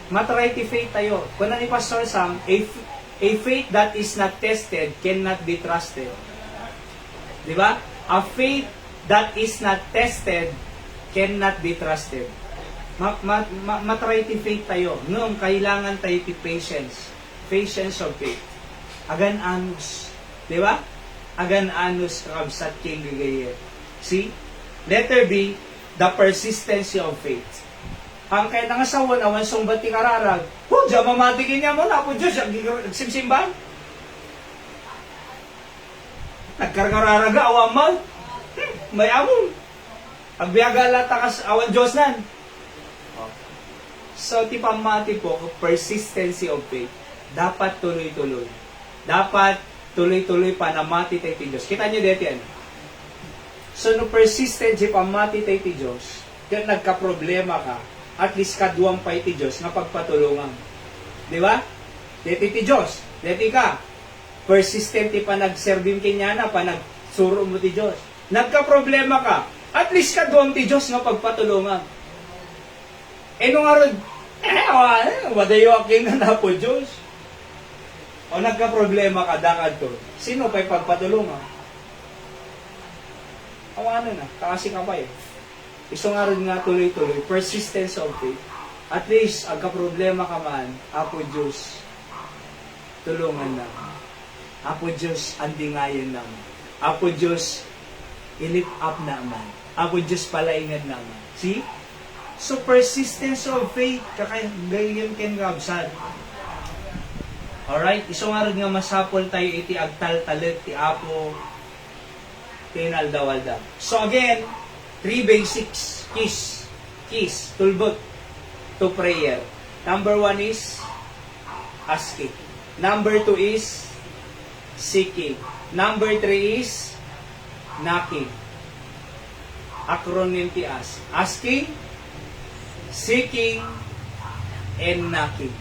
Matry ti faith tayo. Kunan ni Pastor Sam, a faith that is not tested cannot be trusted. Di ba? A faith that is not tested cannot be trusted. Matry ti faith tayo. Noong kailangan tayo ti patience. Patience of faith. Agan anus. Di ba? Agan anus kakabsat king gagayet. See? Letter B, the persistency of faith. Ang kaya nangasawa na wansong bati kararag, diya mamatikin niya mo na po Diyos, simsimban. Nagkarkararaga, awaman. May amon. Agbiyaga latakas awan Diyos nan. So, ti pamati po, persistency of faith. Dapat tuloy-tuloy. Dapat tuloy-tuloy pa na mati tayo ti Diyos. Kita nyo dito yan. So, no persistent si pamati tayo ti Diyos, kaya nagka-problema ka, at least kaduwang pa ti Diyos na pagpatulungan. Di ba? Dito ti Diyos. Dito ka. Persistent pa nagservim kinyana, pa nagsuro mo ti Diyos. Nagka-problema ka, at least kaduwang ti Diyos na pagpatulungan. Nung arod, wadayo aking na po Diyos. O nagka-problema ka, dakad to. Sino pa'y pagpatulungan? Ano na, kasi ka pa eh. Isang araw nga tuloy-tuloy, persistence of faith. At least, ang kaproblema ka man, Apo Diyos, tulungan naman. Apo Diyos, andingayan naman. Apo Diyos, ilip up naman. Apo Diyos, palaingan naman. See? So, persistence of faith, kakagayon ken gabsad. Alright? Isang araw nga masapol tayo iti agtal-talit, ti Apo, tinaldawalda. So again, 3 basics. Keys. Tulbot to prayer. Number 1 is asking. Number 2 is seeking. Number 3 is knocking. Acronym ti ask. Asking, seeking, and knocking.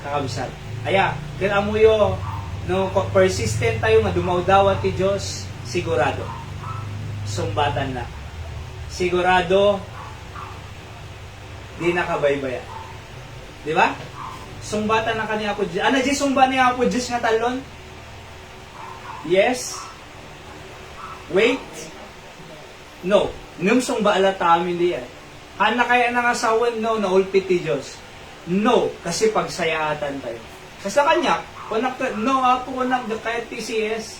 Kakabsat. Aya, kaya mo yo, no, persistent tayo nga dumawdawat ti Diyos, sigurado. Sumbatan na. Sigurado, di nakabaybayan. Di ba? Sumbatan na kani Apo Diyos. Ano di sumba ni Apo Diyos nga talon? Yes? Wait? No. Ngum sumba alata amin diyan. Hana kaya nangasawan? No. Naulpit ti Diyos. No. Kasi pagsayaatan tayo. Kasi kanya, no, Apo, kunak, kaya TCS,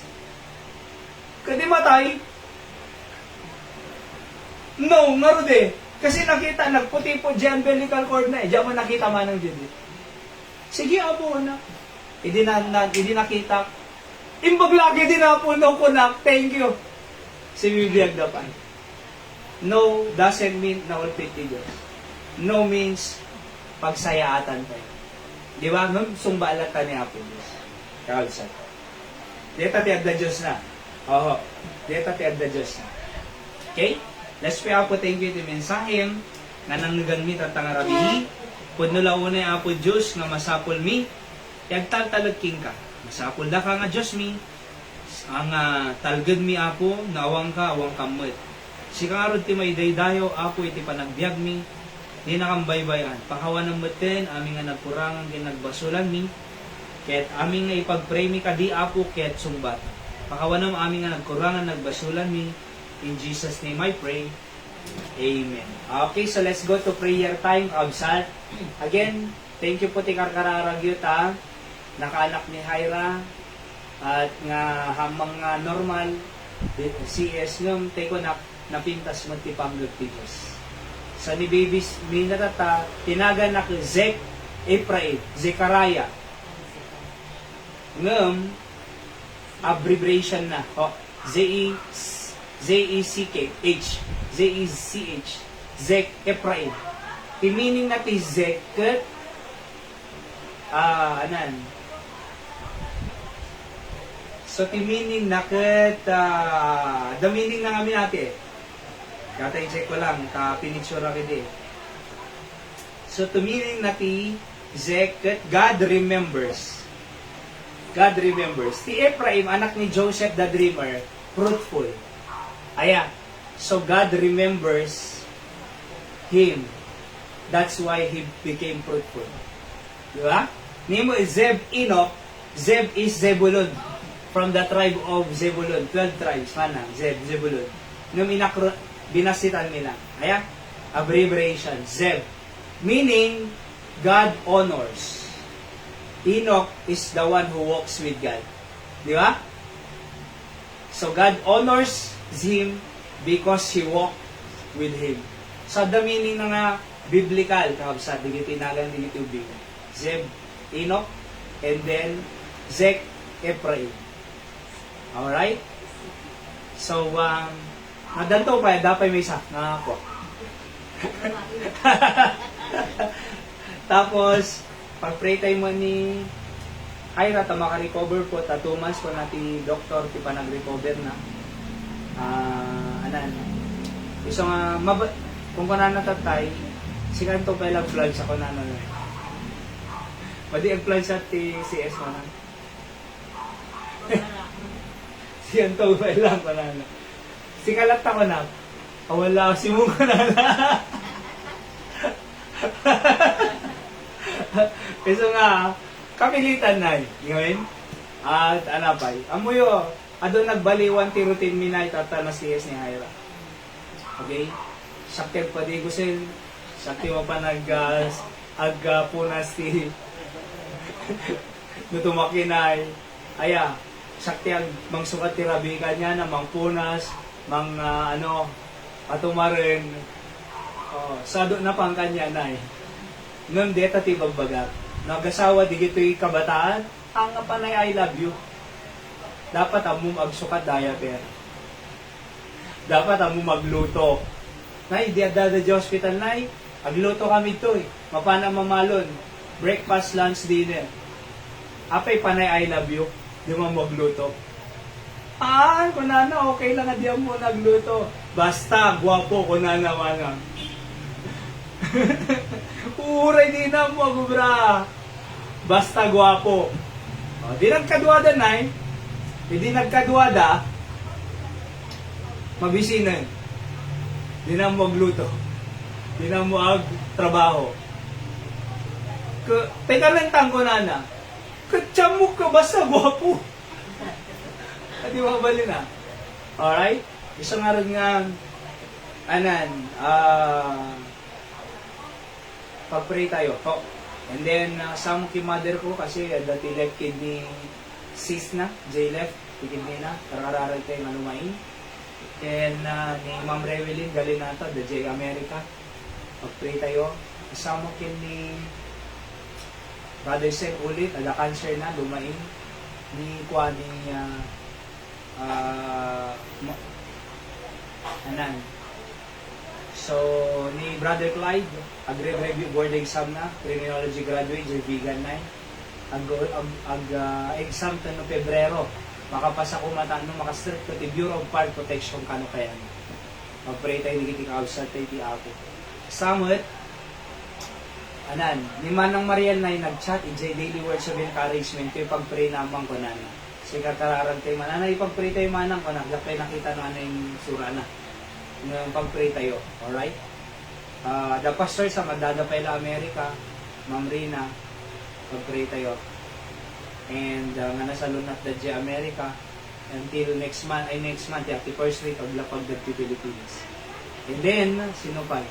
kadi matay? No, ngarude. Kasi nakita, nagputi po dyan, umbilical cord na eh. Diyan mo nakita man ng dyan. Sige, Apo, anak. Hindi nakita. Imbablagi din Apo, no, kunak. Thank you. Si Bibiyag dapan. No doesn't mean na ulpit ti Diyos. No means pagsayaatan tayo. Di ba? Sumbalatan ni Apo Diyos. Kakalsat. Deta ti agda Diyos na. Oho. Deta ti agda Diyos na. Okay? Let's pray Apo, thank you ti mensahe nga nangnugan mi tatang arabihi. Pudno launa Apo Diyos nga masapol mi. Yagtaltalad king ka. Masapol da ka nga Diyos mi. Ang talgad mi Apo, nawang ka, awang kamot. Si karod ti may daydayo, Apo iti panagbiag mi. Di nakambaybayan. Pakawan ng maten, aming nga nagkurangan ginagbasulan mi. Ket aming nga ipagpray mi kadi Apo ket sumbat. Pakawan ng aming nga nagkurangan nagbasulan mi. In Jesus' name I pray. Amen. Okay, so let's go to prayer time. Absal. Again, thank you po ti karkararag yun ta. Nakaanak ni Hyra. At nga hamang nga normal. CS ngam, take ko napintas mo ti panggag ti Diyos. Sa ni babies, minatata, tinaga na ko Zek, Ephraim, Zechariah. Ngam, abbreviation na. Z-E-C-K-H. Z-E-C-H. Zek, Ephraim. Meaning na ti Zek, anan. So, ti meaning na the meaning na kami natin. Kata i-check ko lang, pinitsura ko din. So, tuminin na ti Zek, God remembers. God remembers. Si Ephraim, anak ni Joseph the Dreamer, fruitful. Aya. So, God remembers him. That's why he became fruitful. Di ba? Nimo is Zeb Enoch. Zeb is Zebulun. From the tribe of Zebulun. 12 tribes. Mana? Zebulun. Nung binasitan nila. Aya? Abbreviation. Zeb. Meaning, God honors. Enoch is the one who walks with God. Di ba? So, God honors him because he walked with him. So, the meaning na nga biblical, kakabsat, digitinagan, digitubig. Zeb, Enoch, and then Zek, Ephraim. Alright? So, nadanto pa, dapat may isa. Nakako. Tapos, pag-pray tayo mo ni Ira, maka-recover po, tatumas po natin doktor, ti pa nag-recover na. Anan. So, kung kunan natatay, sikan to pa ilang blood sa kunan na. Pwede ang blood sa ti CS mo na. Sikan to pa ilang kunan na. Sikalat ako na. Wala si mo kunan na. Kasi nga, kapilitan na ngayon. At anapay. Amuyo, adon nagbaliwan ti routine minay tata na CS ni Hyra. Okay? Sakti pa di gusin. Sakti mo pa punas ti nutumakinay. Aya, sakti ang mangsukat ti rabika niya na mangpunas, patumarin. Sado na pang kanya na Nung deta ti bagbagat. Nagasawa di gito'y kabataan, ang panay I love you. Dapat amo magsukat diaper. Dapat amo magluto. Nay, di adada di hospital, nay. Agluto kami to Mapana mamalon. Breakfast, lunch, dinner. Apay panay I love you. Di mo magluto. Kunana, okay lang na di mo nagluto. Basta, gwapo, kunana manang. Uray di na mo, gubra. Basta gwapo. Di nagkaduada na Hindi nagkaduada, mabisinan. Di na mo magluto. Di na mo trabaho. Teka lang tangko na. Katsamok ka basta gwapo. Di ba bali na? Alright? Isa nga rin nga, pag-pray tayo. And then, sama ki mother ko kasi dati left kidney cyst na, J left, kidney na, karararal tayo nga lumain. And ni Ma'am Rewelyn, galing na ito, the J America. Pag-pray tayo. Sama ki ni Brother Sen ulit, ada cancer na, lumain. Ni Kwa ni So, ni Brother Clyde, review board exam na, criminology graduate, vegan na exam ta no Pebrero. Makapasa ko matano, makastrict ko ti Bureau of Fire Protection kano kaya. Mag-pray tayo, hindi kita kausap tayo ti ako. Samot, ni Manang Mariel na nag-chat, daily words of encouragement, yung pag-pray naman ko na. So, kakararan tayo manana, ipag-pray tayo manang ko na, gapay nakita na yung sura na. Yung pag-pray tayo, alright? The pastor sa magdadapay la Amerika, Ma'am Rina, pag-pray tayo. And nga nasa lunat da J America until next month, the first week of Lapag da Pilipinas. And then, sino pa?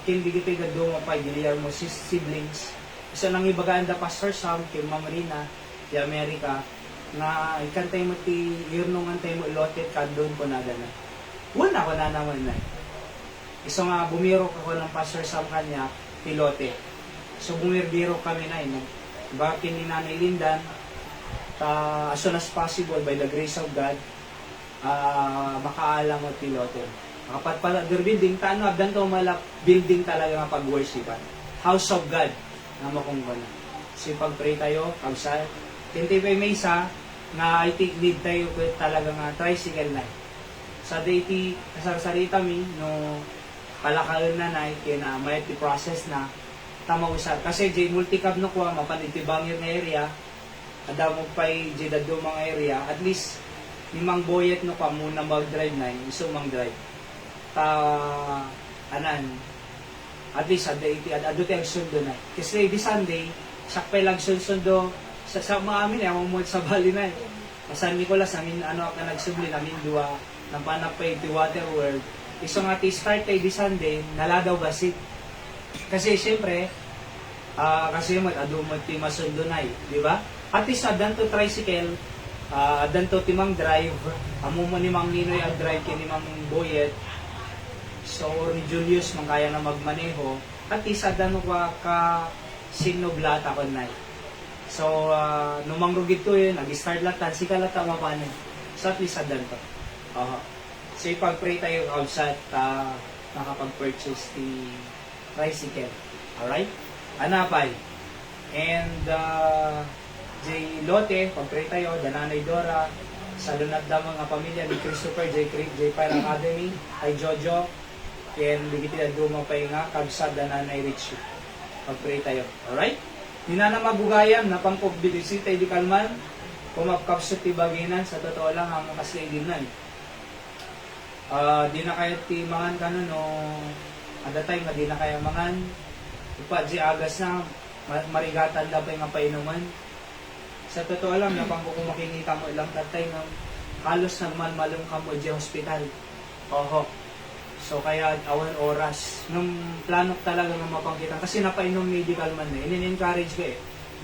Kin digitay da dumapay, Guillermo siblings. Isa nang ibagaan da pastor Sam, kay Ma'am Rina, di Amerika, na ikantay mo ti yun antay mo lotet kadon ko na gana. Wala ko na naman na. Isa nga bumiro ako ng pastor Sam kanya, pilote. So bumirbiro kami na Bakin ni Nanay Lindan, as soon as possible by the grace of God, makaalam mo pilote. Kapat pala building tano abdan to malak building talaga nga pag-worshipan. House of God na makungkona. So pag-pray tayo, pag-sal, 25 Mesa, nga I think need tayo ko talaga nga tricycle na. Sa dati kasarsarita mi no palakaon na na kina may process na tama usap kasi jay multicab no kuha mapanitibang yung area ada mo pay jay dadto mga area at least limang boyet no pa muna mag-drive na iso mang drive ta anan at least ada iti ado tayo sundo na kasi di Sunday sakpay lang sundo sa mga amin ang mo sa Bali na San Nicolas amin ano ka nagsubli namin duwa ng panapay ti Water World iso nga ti start tay di Sunday naladaw basit kasi syempre kasi mo ado mo ti masundo na di ba at least adan to tricycle adan to ti mang drive amo mo ni Mang Ninoy ang drive kini Mang Boyet so ni Julius man kaya na magmaneho at least adan ka sinoblata kon na so numang rugit to yun nag-start latan si kalata mapanin so at least adan to so ipag-pray tayo outside nakapag-purchase the tricycle. Alright? Anapay. And J. Lote, pag-pray tayo, Dananay Dora, sa lunad na mga pamilya ni Christopher, J. Pyle Academy, kay Jojo, and bigiti na dumapay nga, Kabsad, Dananay Richie. Pag-pray tayo. Alright? Di na mabugayan, napangpagbilisita, di kalman, kumapkapsot tibaginan, sa totoo lang, ang makaslidinan. Di na kaya ti mangan ka no at that time di na kaya mangan ipa di agas na marigatan lapay nga painuman sa totoo lang napang kung makinita mo ilang tatay no halos naman malum ka mo di hospital so kaya awan oras nung plano talaga ng mapangkitan kasi napainom medical man na in-encourage ko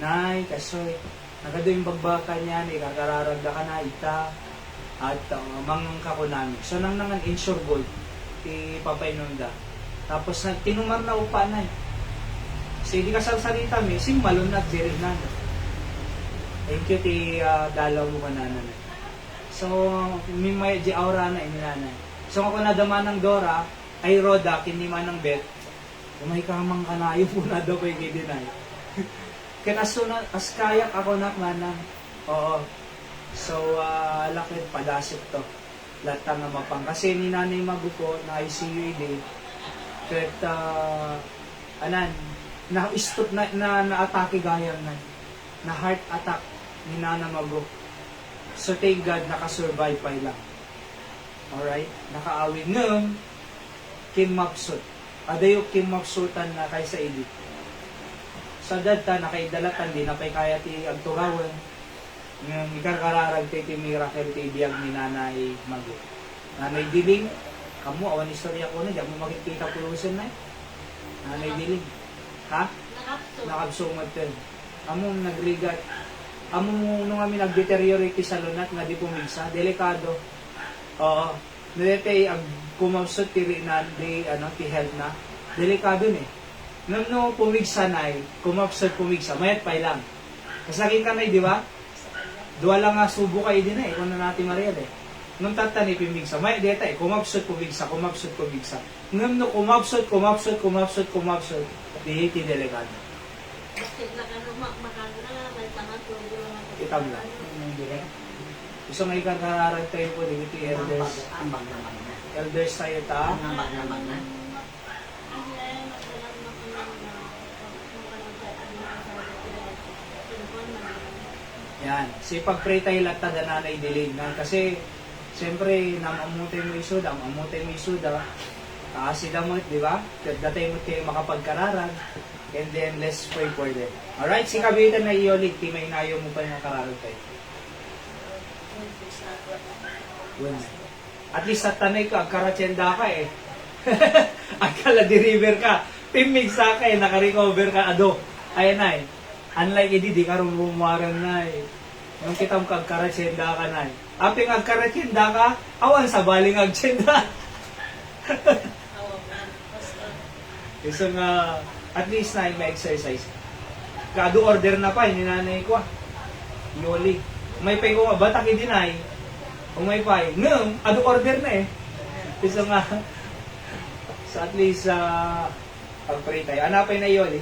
nay kasoy nagado yung bagbaka niya kakararagda ka na ita at mangang kako namin. So nang nangan insure gold ipapainom da. Tapos tinumar na upa na So hindi ka salsalita mi, sim malun at jirin na. Thank you ti dalaw mo kananan. So may di aura na inilana. So ako nadama ng Dora, ay Roda, kini man ng bet. Umay ka mang kanayo po na daw kay gidinay. Kanaso na as kayak ako nakmanang. Oo. So, lakit padasip to. Lata nga mapang. Kasi ni Nanay Magupo na ICU day, kahit, na-stop na-atake gayang na heart attack ni Nana Mago. So, thank God, nakasurvive pa lang. Alright? Nakaawin ng Kim Mapsut. Adayo Kim Mapsutan na kaysa edit. Sa data, nakaidalatan din, napay kaya ti agturawan. Ng ikarkararag ti miracle ti biyag ni Nanay Mago. Nanay Diling, kamu awan istorya ko na, di mo makikita pulusan na Nanay Diling. Ha? Nakabsumad ka. Among nagrigat. Among nung kami nag-deteriorate sa lunat nga di pumigsa. Delikado. Oo. Nilete ang kumamsot ti rinan di ti health na. Delikado ni. Nung pumigsa na kumamsot pumigsa. Mayat pa lang. Kasi laging kanay, di ba? Dua lang nga subo kayo din kung na natin mariad Nung tatani pimigsa, may deta kumapsot pumigsa. Nung kumapsot, di delegado. Itam lang. Gusto nga ikarkararag tayo po dito elders. Elders tayo ta. Yan. Si pag-pray tayo lata da Nanay Diling. Kasi, siyempre, namamutay mo isuda, kaasida mo, di ba? Datay mo kayo makapagkararag, and then, let's pray for them. Alright, si kabitan na iyolig, may inayo mo pa yung kararag tayo. At least, sa tanay ko, agkaratsenda ka Agkala-deriver ka. Timig sa ka naka-recover ka, Ayan na Unlike di ka rin bumuwaran na Nung kitang kagkaratsenda ka na Aping agkaratsenda ka, awan sa baling agtsenda. So nga, at least na may exercise. Kado order na pa, ninanay ko Yoli. May pay ko batak idinay. Kung may pay, ado order na So nga, so at least, pag-pray tayo. Anapay na Yoli.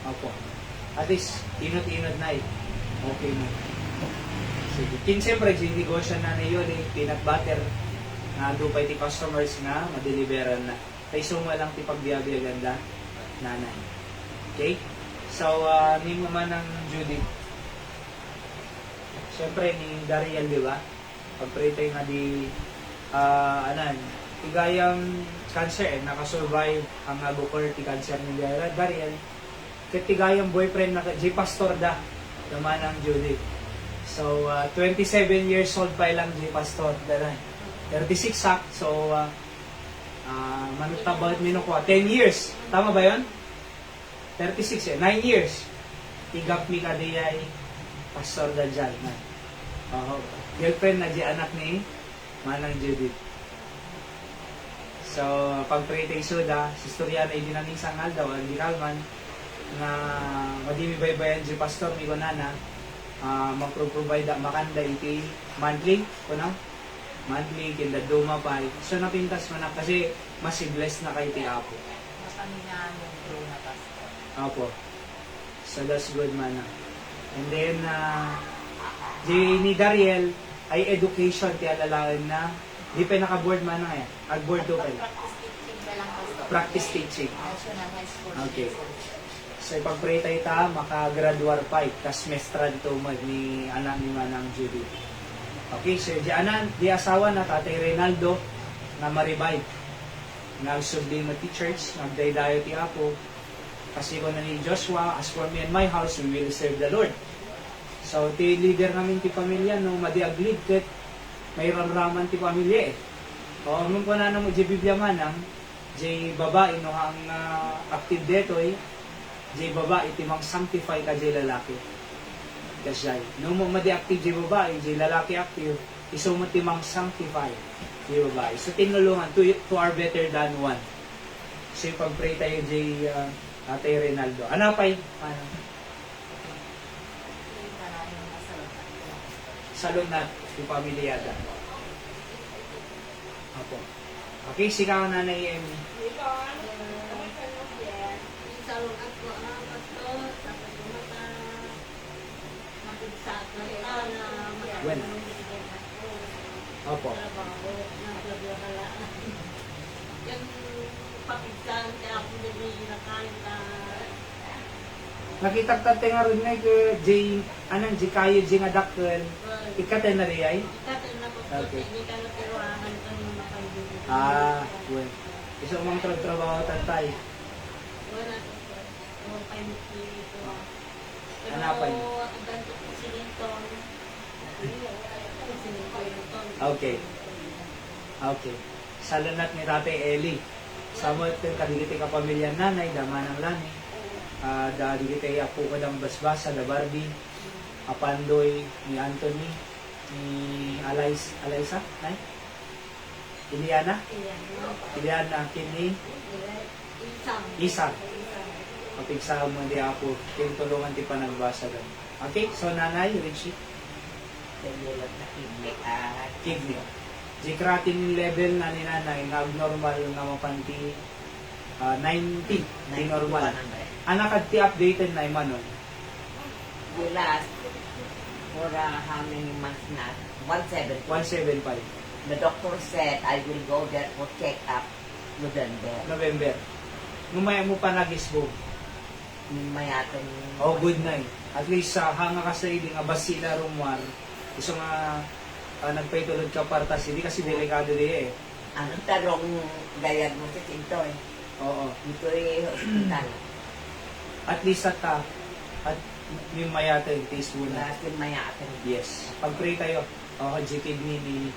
Opo. At least, inot-inot na eh. Okay mo. Sige. Siyempre, negosyo na na yun eh. Peanut butter. Na doon pa iti customers na madeliveran na. Kaya suma lang ti pagbiyabi ganda. Nanay. Okay? So, ni mo man ng Judy. Siyempre, ni Dariel, di ba? Pag-pray tayo nga di, igayang cancer eh, nakasurvive ang bukor ti cancer ni Dariel. Kat igayang boyfriend na J. Pastor da, naman ang Judy. So, 27 years old pa ilang J. Pastor. 36 sak. So, manutabat minukuha. 10 years. Tama ba yun? 36 eh. 9 years. Igap mi ka di ay Pastor da dyan. Girlfriend na di anak ni Manang Judith. So, pag-pray tayo suda, si Storya na ibinaming sangal daw, ang dikalman, na madimi baybayan di Pastor mi ko nana, mag-provide makanda iti monthly, kuno? Monthly, kinda duma pa. So, napintas mo na kasi mas blessed na kay ti Apo. Makamingan yung true na pastor. Opo. So, that's good man. And then, ni Dariel, ay education ti alalaan na di pa naka-board man na eh. Ag-board do kayo. Practice teaching ka lang pastor. Practice teaching. National High School. Okay. So, ipag-pray tayo ta, maka-graduar pa kas mestra dito ni anak ni Manang Judy. Okay, so di asawa na Tatay Reynaldo na ma-revive. Nag-subli mo ti church, nagdaydayo ti Apo. Kasi ko na ni Joshua, as for me and my house, we will serve the Lord. So, ti leader namin ti pamilya, no, madiaglid, ket may ramraman ti pamilya eh. O, nung ko na mo, di Biblia manang, di babae, no, ang active deto eh, di babae, ti mang sanctify ka di lalaki. Kasi, nung mo madi-active di babae, di lalaki active, iso mo ti mang sanctify di babae. So, tinulungan, to our better than one. So, pag-pray tayo di Tatay Reynaldo. Ano pa salon na yung pamilyada. Opo. Okay, sikaw na na yung when? Opo. Nakita-tate nga rin nga Jay, anang Jay kayo Jay nga dakkel. Ikate na rin ay? Okay. Well. Isa umang trabaho tantay. Hanapan. Okay. Okay. Salanat ni Tatay Eli. Samot kang kadigiti ka pamilya nanay, dama ng lani. Dadigiti apo ko ng basbasa, da Barbie. Apandoy ni Anthony, ni Alaysa, ay? Iliana, kini Isang. Kapigsa mo di ako, tinutulungan ti pa nagbasa doon. Okay, so nanay, Richie. Kidney. Di creatinine level na ni nanay, na abnormal na mapanti 90, di normal. Anak at ti updated na imanon. The last, for how many months na? 175. 175. The doctor said I will go there for check-up November. Numaya mo pa nagisbo. Mayatin. Oh, good night. At least hanga ka sa iling abasila rumwar. Iso nga nagpaitulod ka partas, hindi kasi delikado di eh. Anong tarong gayad mo sa tinto eh? Oo. Dito eh, hospital. At least at yung mayatin, taste mo na. Lahat yung mayatin. Yes. Pag-pray tayo. Kidney ni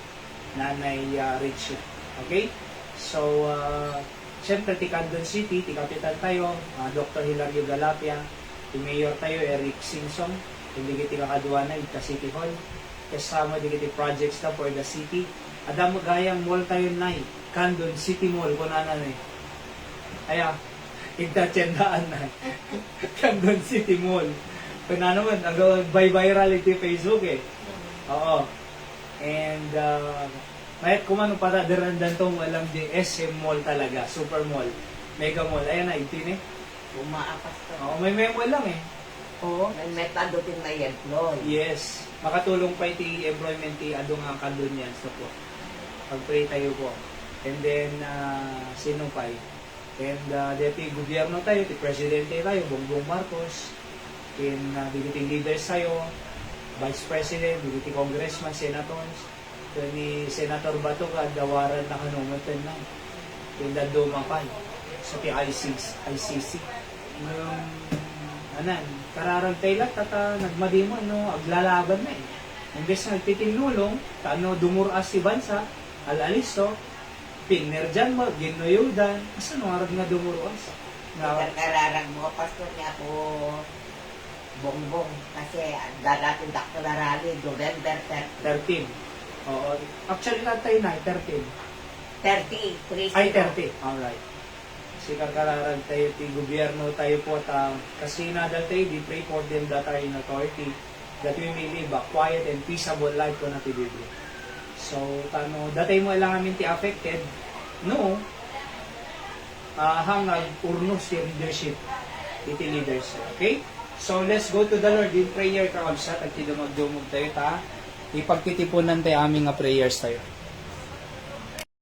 Nanay Richie. Okay? So, syempre, ti Candon City, ti Capital tayo, Dr. Hilario Galapia, ti Mayor tayo, Eric Simpson, hindi kiti kakaduanay, ka City Hall, kasama di kiti projects na for the city. Adam gayang mall tayo na Candon City Mall, kunanan eh. Aya, igtatsyandaan na. Candon City Mall. Kung naman, by viral iti Facebook eh. Oo. And, mayat kumano para derandan tong alam di SM Mall talaga, Super Mall, Mega Mall. Ayan na, ito eh. Umaapas ka. Oo, may memo lang eh. Oo. May metado din may employ. Yes. Makatulong pa iti employment ti adong ang kandun yan. So po, pag-pray tayo po. And then, sino pa eh? And dito gobyerno tayo, ti presidente tayo, Bongbong Marcos. And digiting leaders tayo, vice president, digiting congressman, senators. So, ni Senator Bato ka, dawaran na kanumatan na. And dumapay sa ti ICC. Kararag tayo lang, nagmadimo, aglalaban na eh. Imbes na nagtitinulong, dumuras si bansa, alalisto, piner dyan mo, ginuyudan, asa arag nga dumuras? Kararang mo, pastor niya ako, bongbong, kasi darating Dr. Rally, November 13. Oo. Actually, natay na, 13. 30. Ay, 30. Alright. Kasi kararag tayo, ti gobyerno tayo po, kasi nadal tayo, we pray for them that are in authority, that we may live a quiet and peaceable life ko na ti Biblia. So, datay mo lang amin ti affected, no, hangag urnos ti leadership, iti leaders. Okay? So, let's go to the Lord in prayer, kakamsat, at tinumag-dumog tayo, ipagtitipunan tayo aming prayers tayo.